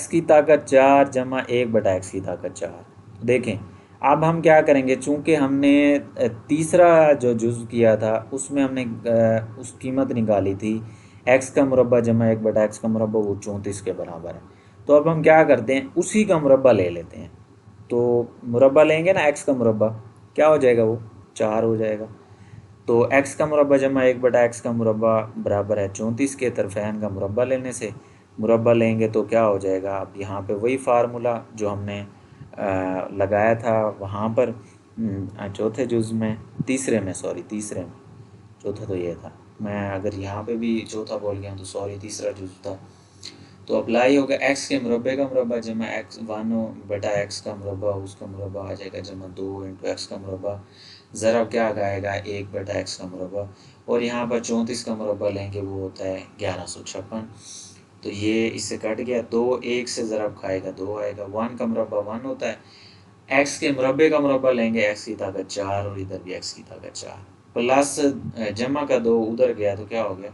की ताकत 4 जमा 1/x की ताकत 4। देखें अब हम क्या करेंगे, चूँकि हमने तीसरा जो जुज़्व किया था उसमें हमने उस कीमत निकाली थी x का मुरब्बा जमा 1/x का मुरब्बा, वो 34 के बराबर है। तो अब हम क्या करते हैं उसी का मुरब्बा ले लेते हैं, तो मुरब्बा लेंगे ना, एक्स का मुरब्बा क्या हो जाएगा, वो 4 हो जाएगा। तो एक्स का मुरब्बा जमा 1/x का मुरब्बा बराबर है 34 के तरफ़ैन का मुरब्बा लेने से। मुरब्बा लेंगे तो क्या हो जाएगा, अब यहाँ पे वही फार्मूला जो हमने लगाया था वहाँ पर चौथे जुज़ में, तीसरे में, सॉरी तीसरे में, चौथा तो ये था, मैं अगर यहाँ पे भी चौथा बोल गया तो सॉरी, तीसरा जुज़ था। तो अप्लाई होगा एक्स के मुरब्बे का मुरब्बा जमा एक्स 1/x का मुरब्बा, उसका मुरब्बा आ जाएगा जमा 2 × x का मुरब्बा, ज़रा क्या आएगा 1/x का मुरब्बा, और यहाँ पर 34 का मुरब्बा लेंगे वो होता है 1156। तो ये इससे कट गया, 2 1 से ज़रब खाएगा 2 आएगा, 1 का मुरब्बा 1 होता है, एक्स के मुरब्बे का मुरब्बा लेंगे एक्स की ताकत 4 और इधर भी एक्स की ताकत 4 प्लस जमा का 2 उधर गया तो क्या हो गया,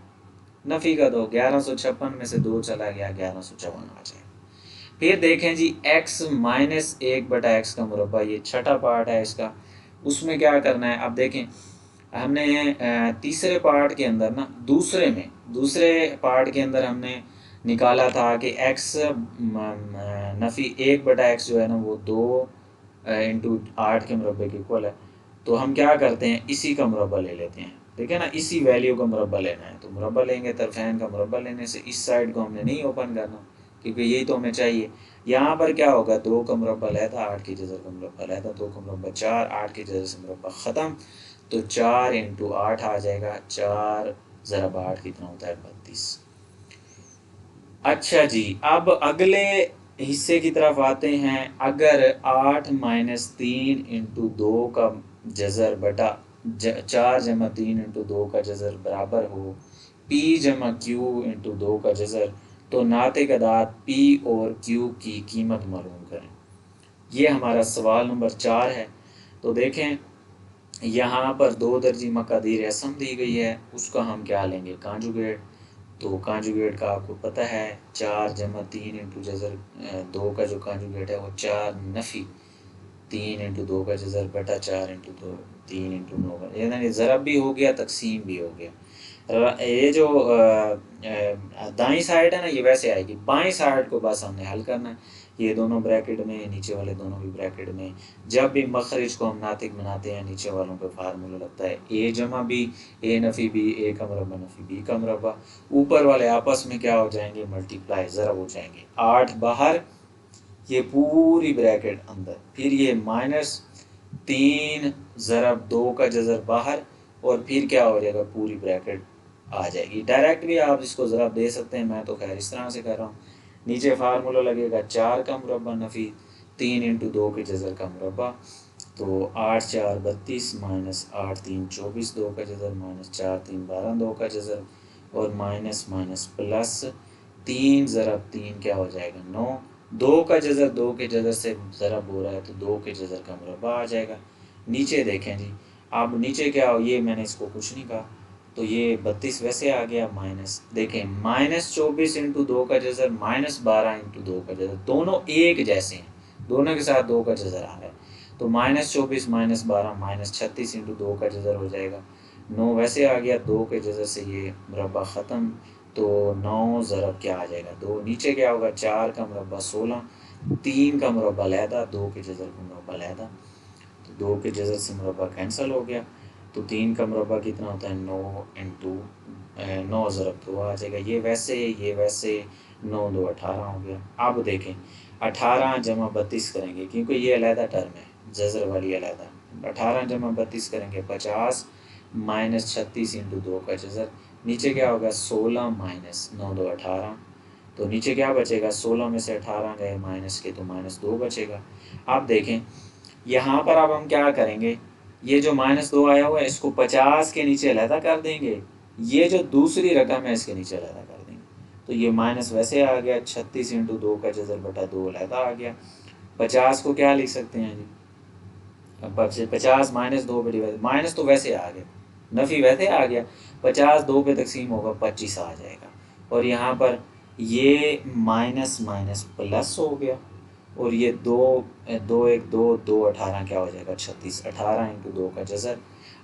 नफ़ी का 2, 1156 में से 2 चला गया 1154 आ जाएगा। फिर देखें जी x माइनस 1/x का मुरब्बा, ये छठा पार्ट है इसका, उसमें क्या करना है, अब देखें हमने तीसरे पार्ट के अंदर ना, दूसरे पार्ट के अंदर हमने निकाला था कि x नफ़ी 1/x जो है ना वो 2 इंटू 8 के मुरब्बे के इक्वल है। तो हम क्या करते हैं, इसी का मुरब्बा ले लेते हैं, ठीक है ना, इसी वैल्यू का मुरब्बा लेना है। तो मुरब्बा लेंगे, तरफ़ैन का मुरब्बा लेने से इस साइड को हमने नहीं ओपन करना, क्योंकि यही तो हमें चाहिए। यहाँ पर क्या होगा, 2 का मुरब्बा लेता, 8 की जज़र का मुरब्बा लेता, 2 का मुरब्बा 4, 8 की जज़र से मुरब्बा ख़त्म। तो 4 इंटू 8 आ जाएगा, 4 ज़रब 8 कितना होता है 32। अच्छा जी, अब अगले हिस्से की तरफ आते हैं। अगर 8 माइनस 3 इंटू 2 का जज़र बटा 4 जमा 3 इंटू 2 का जज़र बराबर हो P जमा Q इंटू 2 का जज़र, तो नातिक अदाद P और Q की कीमत मालूम करें। ये हमारा सवाल नंबर 4 है। तो देखें यहाँ पर 2 दर्जी मकादीर रस्म दी गई है, उसका हम क्या लेंगे, कांजुगेट। तो कांजुगेट का आपको पता है 4 जमा 3 इंटू जज़र 2 का जो कांजुगेट है वो 4 नफ़ी 3 इंटू 2 का जज़र बटा 4 इंटू 2 3 इंटू 9 का, यानी ज़रब भी हो गया, तकसीम भी हो गया। ये जो दाईं साइड है ना ये वैसे आएगी, बाईं साइड को बस हमने हल करना है, ये दोनों ब्रैकेट में, नीचे वाले दोनों भी ब्रैकेट में। जब भी मखरज को हम नातिक बनाते हैं नीचे वालों पे फार्मूला लगता है ए जमा बी, ए नफ़ी बी, ए का मुरब्बा नफ़ी बी का मुरब्बा, ऊपर वाले आपस में क्या हो जाएंगे, मल्टीप्लाई ज़रब हो जाएंगे। 8 बाहर, ये पूरी ब्रैकेट अंदर, फिर ये माइनस 3 ज़रब 2 का जज़र बाहर, और फिर क्या हो जाएगा, पूरी ब्रैकेट आ जाएगी। डायरेक्ट भी आप इसको ज़रा दे सकते हैं, मैं तो खैर इस तरह से कर रहा हूँ। नीचे फार्मूला लगेगा 4 का मुरब्बा नफ़ी 3 इंटू 2 के जज़र का मुरब्बा, तो 8 4 32 माइनस 8 3 24 2 का जज़र माइनस 4 3 12 2 का जज़र, और माइनस माइनस प्लस 3 ज़रब 3 क्या हो जाएगा 9, 2 का जज़र 2 के जज़र से ज़रब हो रहा है तो 2 के जज़र का मुरब्बा आ जाएगा। नीचे देखें जी, अब नीचे क्या हो, ये मैंने इसको कुछ नहीं कहा, तो ये 32 वैसे आ गया, माइनस देखें माइनस 24 इंटू 2 का जज़र माइनस 12 इंटू 2 का जज़र, दोनों एक जैसे हैं, दोनों के साथ 2 का जज़र आ रहा है। तो माइनस 24 माइनस 12 माइनस 36 इंटू 2 का जज़र हो जाएगा 9 वैसे आ गया, 2 के जज़र से ये मुरब्बा ख़त्म। तो 9 ज़रब क्या आ जाएगा 2, नीचे क्या होगा 4 का मुरब्बा 16, 3 का मुरब्बा लहदा, 2 के जज़र का मुरब्बा लहदा, तो 2 के जज़र से मुरब्बा कैंसिल हो गया। तो 3 का मुरब्बा कितना होता है 9 इंटू 9 ज़रब 2 आ जाएगा, ये वैसे 9 2 18 हो गया। अब देखें 18 जमा 32 करेंगे, क्योंकि ये अलहदा टर्म है, जज़र वाली अलहदा, 18 जमा 32 करेंगे 50 माइनस 36 इंटू 2 का जज़र, नीचे क्या होगा 16 माइनस 9 2 18, तो नीचे क्या बचेगा, 16 में से 18 गए माइनस के तो माइनस 2 बचेगा। आप देखें यहाँ पर अब हम क्या करेंगे, ये जो माइनस 2 आया हुआ है इसको 50 के नीचे अलहदा कर देंगे, ये जो दूसरी रकम है इसके नीचे अलहदा कर देंगे, तो ये माइनस वैसे आ गया 36 इंटू 2 का जज़र बटा 2 अलहदा आ गया। 50 को क्या लिख सकते हैं जी, अब 50 माइनस 2 पे डिवाइड, माइनस तो वैसे आ गया, नफ़ी वैसे आ गया, 50 2 पे तकसीम होगा 25 आ जाएगा, और यहाँ पर ये माइनस माइनस प्लस हो गया, और ये 2 2 1 2 2 18 क्या हो जाएगा 36, 18 इंटू 2 का जज़र।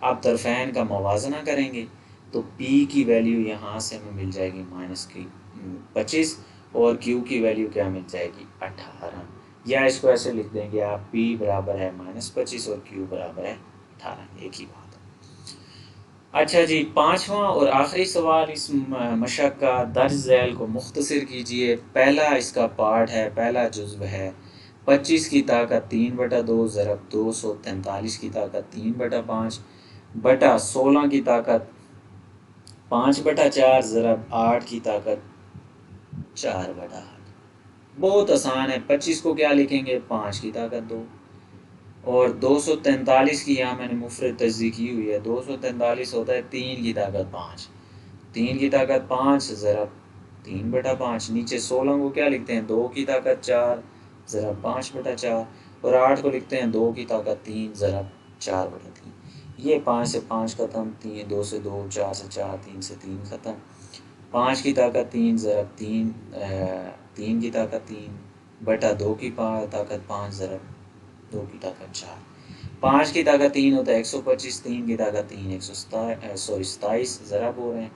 आप तरफ़ैन का मवाजना करेंगे तो P की वैल्यू यहाँ से हमें मिल जाएगी माइनस की 25, और Q की वैल्यू क्या मिल जाएगी 18। या इसको ऐसे लिख देंगे आप, P बराबर है -25 और Q बराबर है 18, एक ही बात है। अच्छा जी, पांचवा और आखिरी सवाल इस मशक का, दर्ज झैल को मुख्तसर कीजिए। पहला इसका पार्ट है, पहला जुज़्व है 25 की ताकत 3/2 ज़रब 243 की ताकत 3/5 बटा 16 की ताकत 5/4 ज़रब 8 की ताकत 4/8। बहुत आसान है। 25 को क्या लिखेंगे, 5 की ताकत 2, और 243 की यहाँ मैंने मुफरद तजदीद की हुई है। 243 होता है 3 की ताकत 5, 3 की ताकत 5 ज़रब 3/5। नीचे 16 को क्या लिखते हैं, 2 की ताकत 4 ज़रब 5/4, और 8 को लिखते हैं 2 की ताकत 3 ज़रब 4/3। ये 5 से 5 ख़त्म, 3 2 से 2, 4 से 4, 3 से 3 ख़त्म। 5 की ताकत 3 ज़रब 3, 3 की ताकत 3 बटा 2 की ताकत 5 ज़रब 2 की ताकत 4। 5 की ताकत 3 होता है 125, 3 की ताकत 3 27 ज़रा बोल रहे हैं,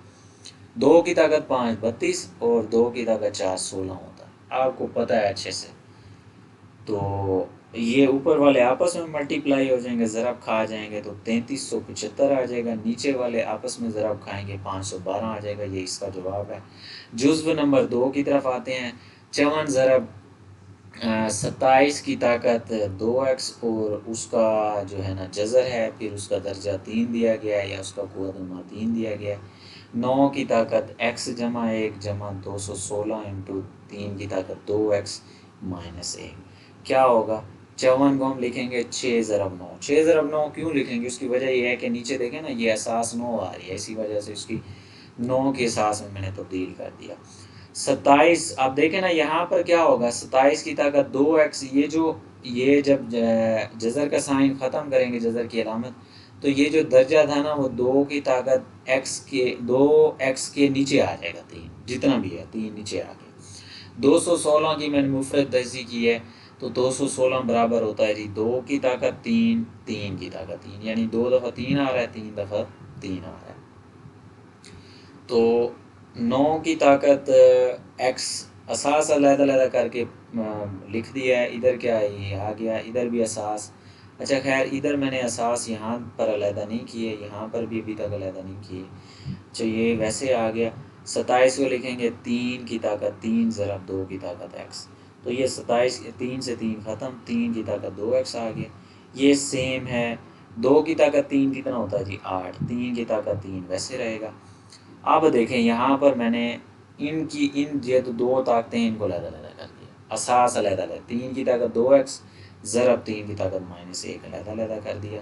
2 की ताकत 5 32 और 2 की ताकत 4 16 होता है, आपको पता है अच्छे से। तो ये ऊपर वाले आपस में मल्टीप्लाई हो जाएंगे, ज़रब खा जाएंगे तो 3375 आ जाएगा। नीचे वाले आपस में ज़रब खाएंगे 512 आ जाएगा। ये इसका जवाब है। जुज़्व नंबर 2 की तरफ आते हैं। 54 ज़रब 27 की ताकत 2x और उसका जो है ना जज़र है, फिर उसका दर्जा 3 दिया गया है या उसका कुव्वत 3 दिया गया है। 9 की ताकत x जमा 1 जमा 216 इंटू 3 की ताकत 2x माइनस 1 क्या होगा। 54 को हम लिखेंगे 6 ज़रब 9। 6 ज़रब 9 क्यों लिखेंगे, उसकी वजह ये है कि नीचे देखें ना, ये एहसास 9 आ रही है, इसी वजह से उसकी 9 के एहसास में मैंने तब्दील कर दिया। 27, आप देखें ना यहाँ पर क्या होगा, 27 की ताकत 2x, ये जब जज़र का साइन ख़त्म करेंगे, जज़र की अलामत, तो ये जो दर्जा था ना वो 2 की ताकत दो एक्स के नीचे आ जाएगा, 3 जितना भी है 3 नीचे आ गया। 216 की मैंने मुफरद दर्जी की है, तो 216 बराबर होता है जी 2 की ताकत 3, 3 की ताकत 3, यानी 2 दफ़ा 3 आ रहा है, 3 दफ़ा 3 आ रहा है। तो 9 की ताकत एक्स असास अलग-अलग करके लिख दिया है। इधर क्या है, ये आ गया, इधर भी असास। अच्छा खैर, इधर मैंने असास यहाँ पर अलहदा नहीं किए, यहाँ पर भी अभी तक अलहदा नहीं किए। अच्छा ये वैसे आ गया। 27 को लिखेंगे 3 की ताकत 3 ज़रब 2 की ताकत एक्स, तो ये 27 3 से 3 ख़त्म, 3 की ताकत 2x आ गया। ये सेम है। 2 की ताकत 3 कितना होता है जी 8, 3 की ताकत 3 वैसे रहेगा। अब देखें यहाँ पर मैंने इन ये तो दो ताकतें, इनको अलग-अलग कर दिया। असास अलग-अलग, 3 की ताकत 2x ज़रब 3 की ताकत -1 अलग-अलग कर दिया।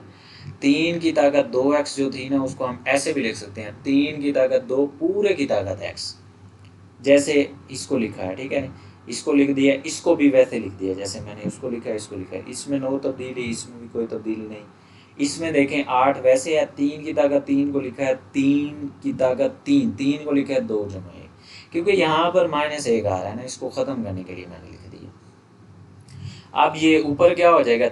3 की ताकत 2x जो थी ना, उसको हम ऐसे भी लिख सकते हैं, 3 की ताकत 2 पूरे की ताकत x, जैसे इसको लिखा है, ठीक है। इसको लिख दिया, इसको भी वैसे लिख दिया जैसे मैंने इसको लिखा है, इसको लिखा है। इसमें नो तब्दीली, इसमें भी कोई तब्दीली नहीं। इसमें देखें 8 वैसे है, 3 की ताकत 3 को लिखा है, 3 की ताकत 3, 3 को लिखा है 2 जमा 1, क्योंकि यहाँ पर -1 आ रहा है ना, इसको ख़त्म करने के लिए मैंने लिख दिया। अब ये ऊपर क्या हो जाएगा,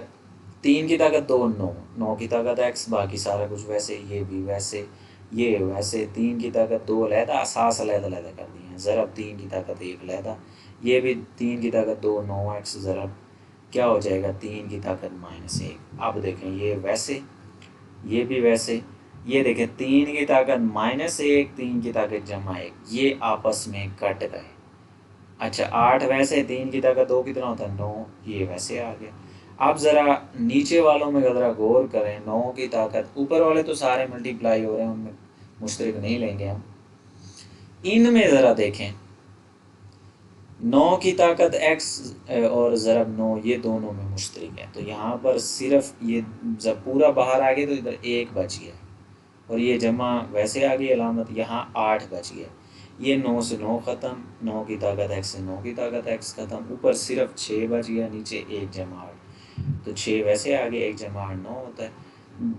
3 की ताकत 2 9, 9 की ताकत x, बाकी सारा कुछ वैसे, ये भी वैसे, ये वैसे। 3 की ताकत 2 अलहदा, असास अलहदा कर दिए हैं। ज़रब 3 की ताकत 1 अलहदा, ये भी 3 की ताकत 2 9x ज़रब क्या हो जाएगा 3 की ताकत -1। अब देखें ये वैसे, ये भी वैसे, ये देखें 3 की ताकत -1, 3 की ताकत जमा 1, ये आपस में कट गए। अच्छा 8 वैसे, 3 की ताकत 2 कितना होता है 9, ये वैसे आ गया। आप ज़रा नीचे वालों में ज़रा गौर करें, 9 की ताकत, ऊपर वाले तो सारे मल्टीप्लाई हो रहे हैं, उनमें मुश्तरक नहीं लेंगे हम। इनमें ज़रा देखें, 9 की ताकत x और ज़रब 9, ये दोनों में मुश्तरक है, तो यहाँ पर सिर्फ ये जब पूरा बाहर आ गया तो इधर 1 बच गया, और ये जमा वैसे आ गई अलामत, यहाँ 8 बच गया। ये 9 से 9 ख़त्म, 9 की ताकत x से 9 की ताकत x ख़त्म, ऊपर सिर्फ 6 बच गया, नीचे 1 जमा 8, तो 6 वैसे आ गया, 1 जमा 8 9 होता है।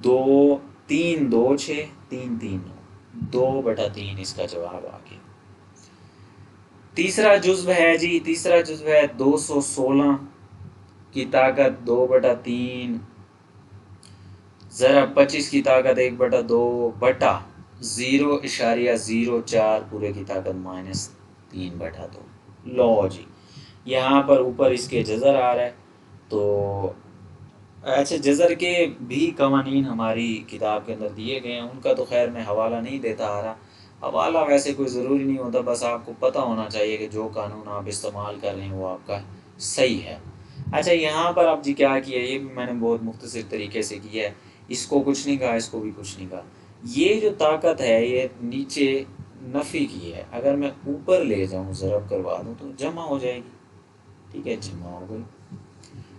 2 3 2 6 3 3 9, 2/3 इसका जवाब आ गया। तीसरा जुज़्व है जी, तीसरा जुज़्व है 216 की ताकत 2/3 ज़रब 25 की ताकत 1/2 बटा 0.04 पूरे की ताकत -3/2। लो जी, यहाँ पर ऊपर इसके जज़र आ रहा है, तो अच्छा, जज़र के भी कवानीन हमारी किताब के अंदर दिए गए हैं, उनका तो खैर मैं हवाला नहीं देता आ रहा। हवाला वैसे कोई ज़रूरी नहीं होता, बस आपको पता होना चाहिए कि जो कानून आप इस्तेमाल कर रहे हैं वो आपका सही है। अच्छा, यहाँ पर आप जी क्या किया, ये भी मैंने बहुत मुख्तसर तरीके से किया है। इसको कुछ नहीं कहा, इसको भी कुछ नहीं कहा। ये जो ताकत है ये नीचे नफ़ी की है, अगर मैं ऊपर ले जाऊँ ज़रब करवा दूँ तो जमा हो जाएगी। ठीक है, जमा हो गई।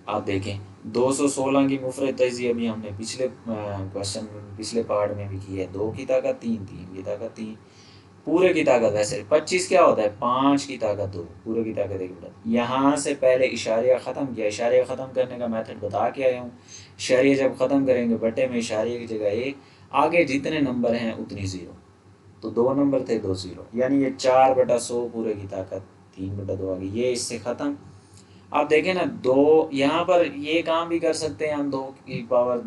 आप देखें 216 की मुफरत तज़िया भी हमने पिछले क्वेश्चन पिछले पार्ट में भी की है। 2 की ताकत 3, 3 की ताकत 3, पूरे की ताकत वैसे 25 क्या होता है, 5 की ताकत 2, पूरे की ताकत 1 बटा। यहाँ से पहले इशारिया ख़त्म किया, इशारिया ख़त्म करने का मेथड बता के आया हूँ। इशारिया जब ख़त्म करेंगे बटे में इशारिया की जगह 1, आगे जितने नंबर हैं उतनी ज़ीरो। तो 2 नंबर थे, 2 ज़ीरो, यानी ये 4/100 पूरे की ताकत 3/2 आ गई। ये इससे ख़त्म। आप देखें ना, दो यहाँ पर ये काम भी कर सकते हैं हम, 2 की पावर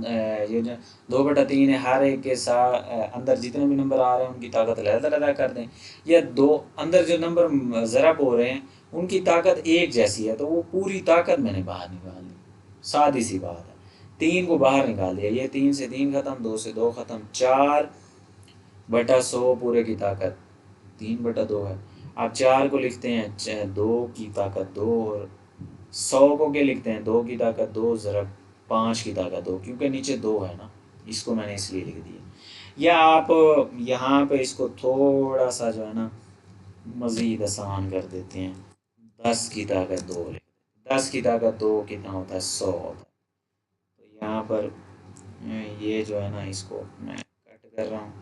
ये जो 2/3 है, हर एक के साथ अंदर जितने भी नंबर आ रहे हैं उनकी ताकत अलग-अलग कर दें, या दो अंदर जो नंबर ज़रब हो रहे हैं उनकी ताकत एक जैसी है तो वो पूरी ताकत मैंने बाहर निकाल दी। सादी सी बात है, 3 को बाहर निकाल दिया, ये 3 से 3 ख़त्म, 2 से 2 ख़त्म, 4/100 पूरे की ताकत 3/2 है। आप 4 को लिखते हैं 2 की ताकत 2, और 100 को क्या लिखते हैं, 2 की ताकत 2 ज़रब 5 की ताकत 2, क्योंकि नीचे 2 है ना, इसको मैंने इसलिए लिख दिया। या आप यहाँ पे इसको थोड़ा सा जो है ना मज़ीद आसान कर देते हैं, 10 की ताकत 2 लिख देते हैं। 10 की ताकत 2 कितना होता है, 100 होता है। तो यहाँ पर ये जो है ना इसको मैं कट कर रहा हूँ,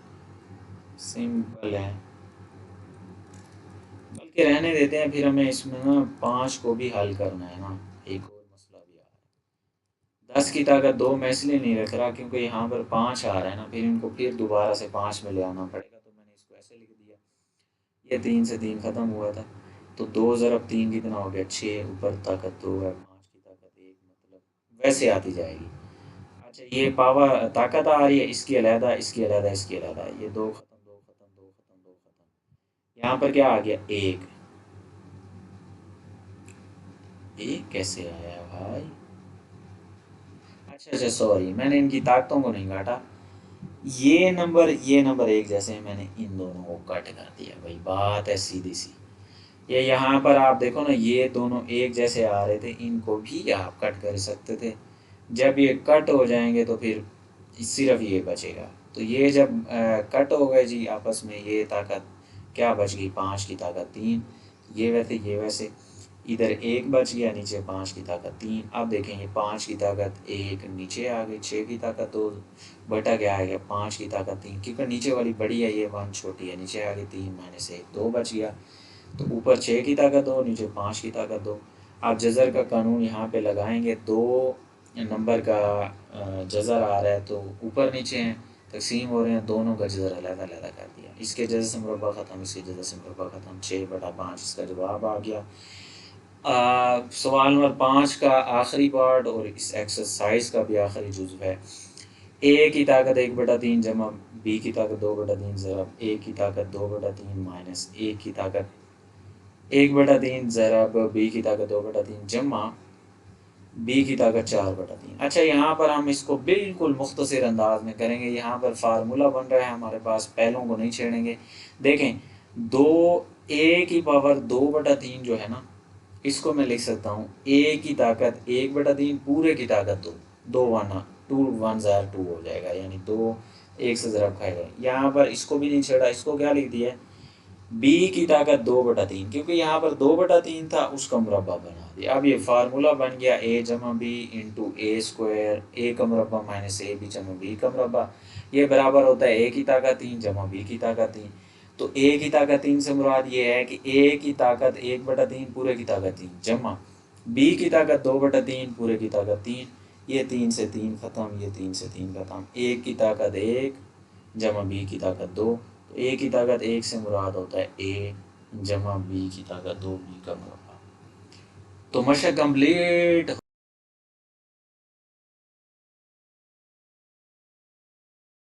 सिंपल है, बल्कि रहने देते हैं, फिर हमें इसमें ना 5 को भी हल करना है ना, एक और मसला भी आ रहा है। 10 की ताकत 2 मैं इसलिए नहीं रख रहा क्योंकि यहाँ पर 5 आ रहा है ना, फिर इनको फिर दोबारा से 5 में ले आना पड़ेगा, तो मैंने इसको ऐसे लिख दिया। ये 3 से 3 ख़त्म हुआ था, तो 2 ज़रब 3 कितना हो गया, 6, ऊपर ताकत 2 है, 5 की ताकत 1, मतलब वैसे आती जाएगी। अच्छा, ये पावर ताकत आ रही है, इसकी अलहदा, इसकी अलहदा, इसकी अलहदा, ये 2 ख़त्म, 2 ख़त्म, 2 ख़त्म, 2 ख़त्म। यहाँ पर क्या आ गया, 1। ये कैसे आया भाई, अच्छा अच्छा सॉरी, मैंने इनकी ताकतों को नहीं काटा। ये नंबर एक जैसे हैं, मैंने इन दोनों को कट कर दिया भाई, बात है सीधी सी। ये यहाँ पर आप देखो ना, ये दोनों एक जैसे आ रहे थे, इनको भी आप कट कर सकते थे। जब ये कट हो जाएंगे तो फिर सिर्फ ये बचेगा। तो ये जब कट हो गए जी आपस में, ये ताकत क्या बच गई, 5 की ताकत 3, ये वैसे, इधर 1 बच गया, नीचे 5 की ताकत 3। अब देखें, ये 5 की ताकत 1 नीचे आ गई, 6 की ताकत 2 बटा क्या आ गया, 5 की ताकत 3, क्योंकि नीचे वाली बड़ी है, ये 1 छोटी है, नीचे आ गई 3 माइनस 1, 2 बच गया। तो ऊपर 6 की ताकत 2, नीचे 5 की ताकत 2। आप जज़र का कानून यहाँ पे लगाएंगे, 2 नंबर का जज़र आ रहा है तो ऊपर नीचे हैं, तकसीम हो रहे हैं, दोनों का जज़र अलग-अलग कर दिया। इसके जज़र से मुरब्बा ख़त्म, इसके जज़र से मुरब्बा ख़त्म, 6/5 इसका जवाब आ गया। सवाल नंबर 5 का आखिरी पार्ट और इस एक्सरसाइज का भी आखिरी जुज़्व है। ए की ताकत 1/3 जमा बी की ताकत 2/3 ज़रब ए की ताकत 2/3 माइनस ए की ताकत 1/3 ज़रब बी की ताकत 2/3 जमा बी की ताकत 4/3। अच्छा, यहाँ पर हम इसको बिल्कुल मुख्तसर अंदाज में करेंगे। यहाँ पर फार्मूला बन रहा है हमारे पास, पहलों को नहीं छेड़ेंगे। देखें, 2 a की पावर 2/3 जो है ना, इसको मैं लिख सकता हूँ ए की ताकत 1/3 पूरे की ताकत 2, 2 1 2 1 ज़ार 2 हो जाएगा, यानी 2 1 से ज़रब खाएगा। यहाँ पर इसको भी नहीं छेड़ा, इसको क्या लिख दिया, बी की ताकत 2/3, क्योंकि यहाँ पर 2/3 था, उसका मुरब्बा बना दिया। अब ये फार्मूला बन गया ए जमा बी इंटू ए स्क्वायर, ए का मुरब्बा माइनस ए बी जमा बी का मुरब्बा, ये बराबर होता है ए की ताकत 3 जमा बी की ताकत 3। तो ए की ताकत 3 से मुराद ये है कि ए की ताकत 1/3 पूरे की ताकत 3 जमा बी की ताकत 2/3 पूरे की ताकत 3। ये 3 से 3 ख़त्म, ये 3 से 3 ख़त्म, ए की ताकत 1 जमा बी की ताकत 2। तो ए की ताकत 1 से मुराद होता है ए जमा बी की ताकत 2, बी का मुरब्बा। तो मशक कंप्लीट।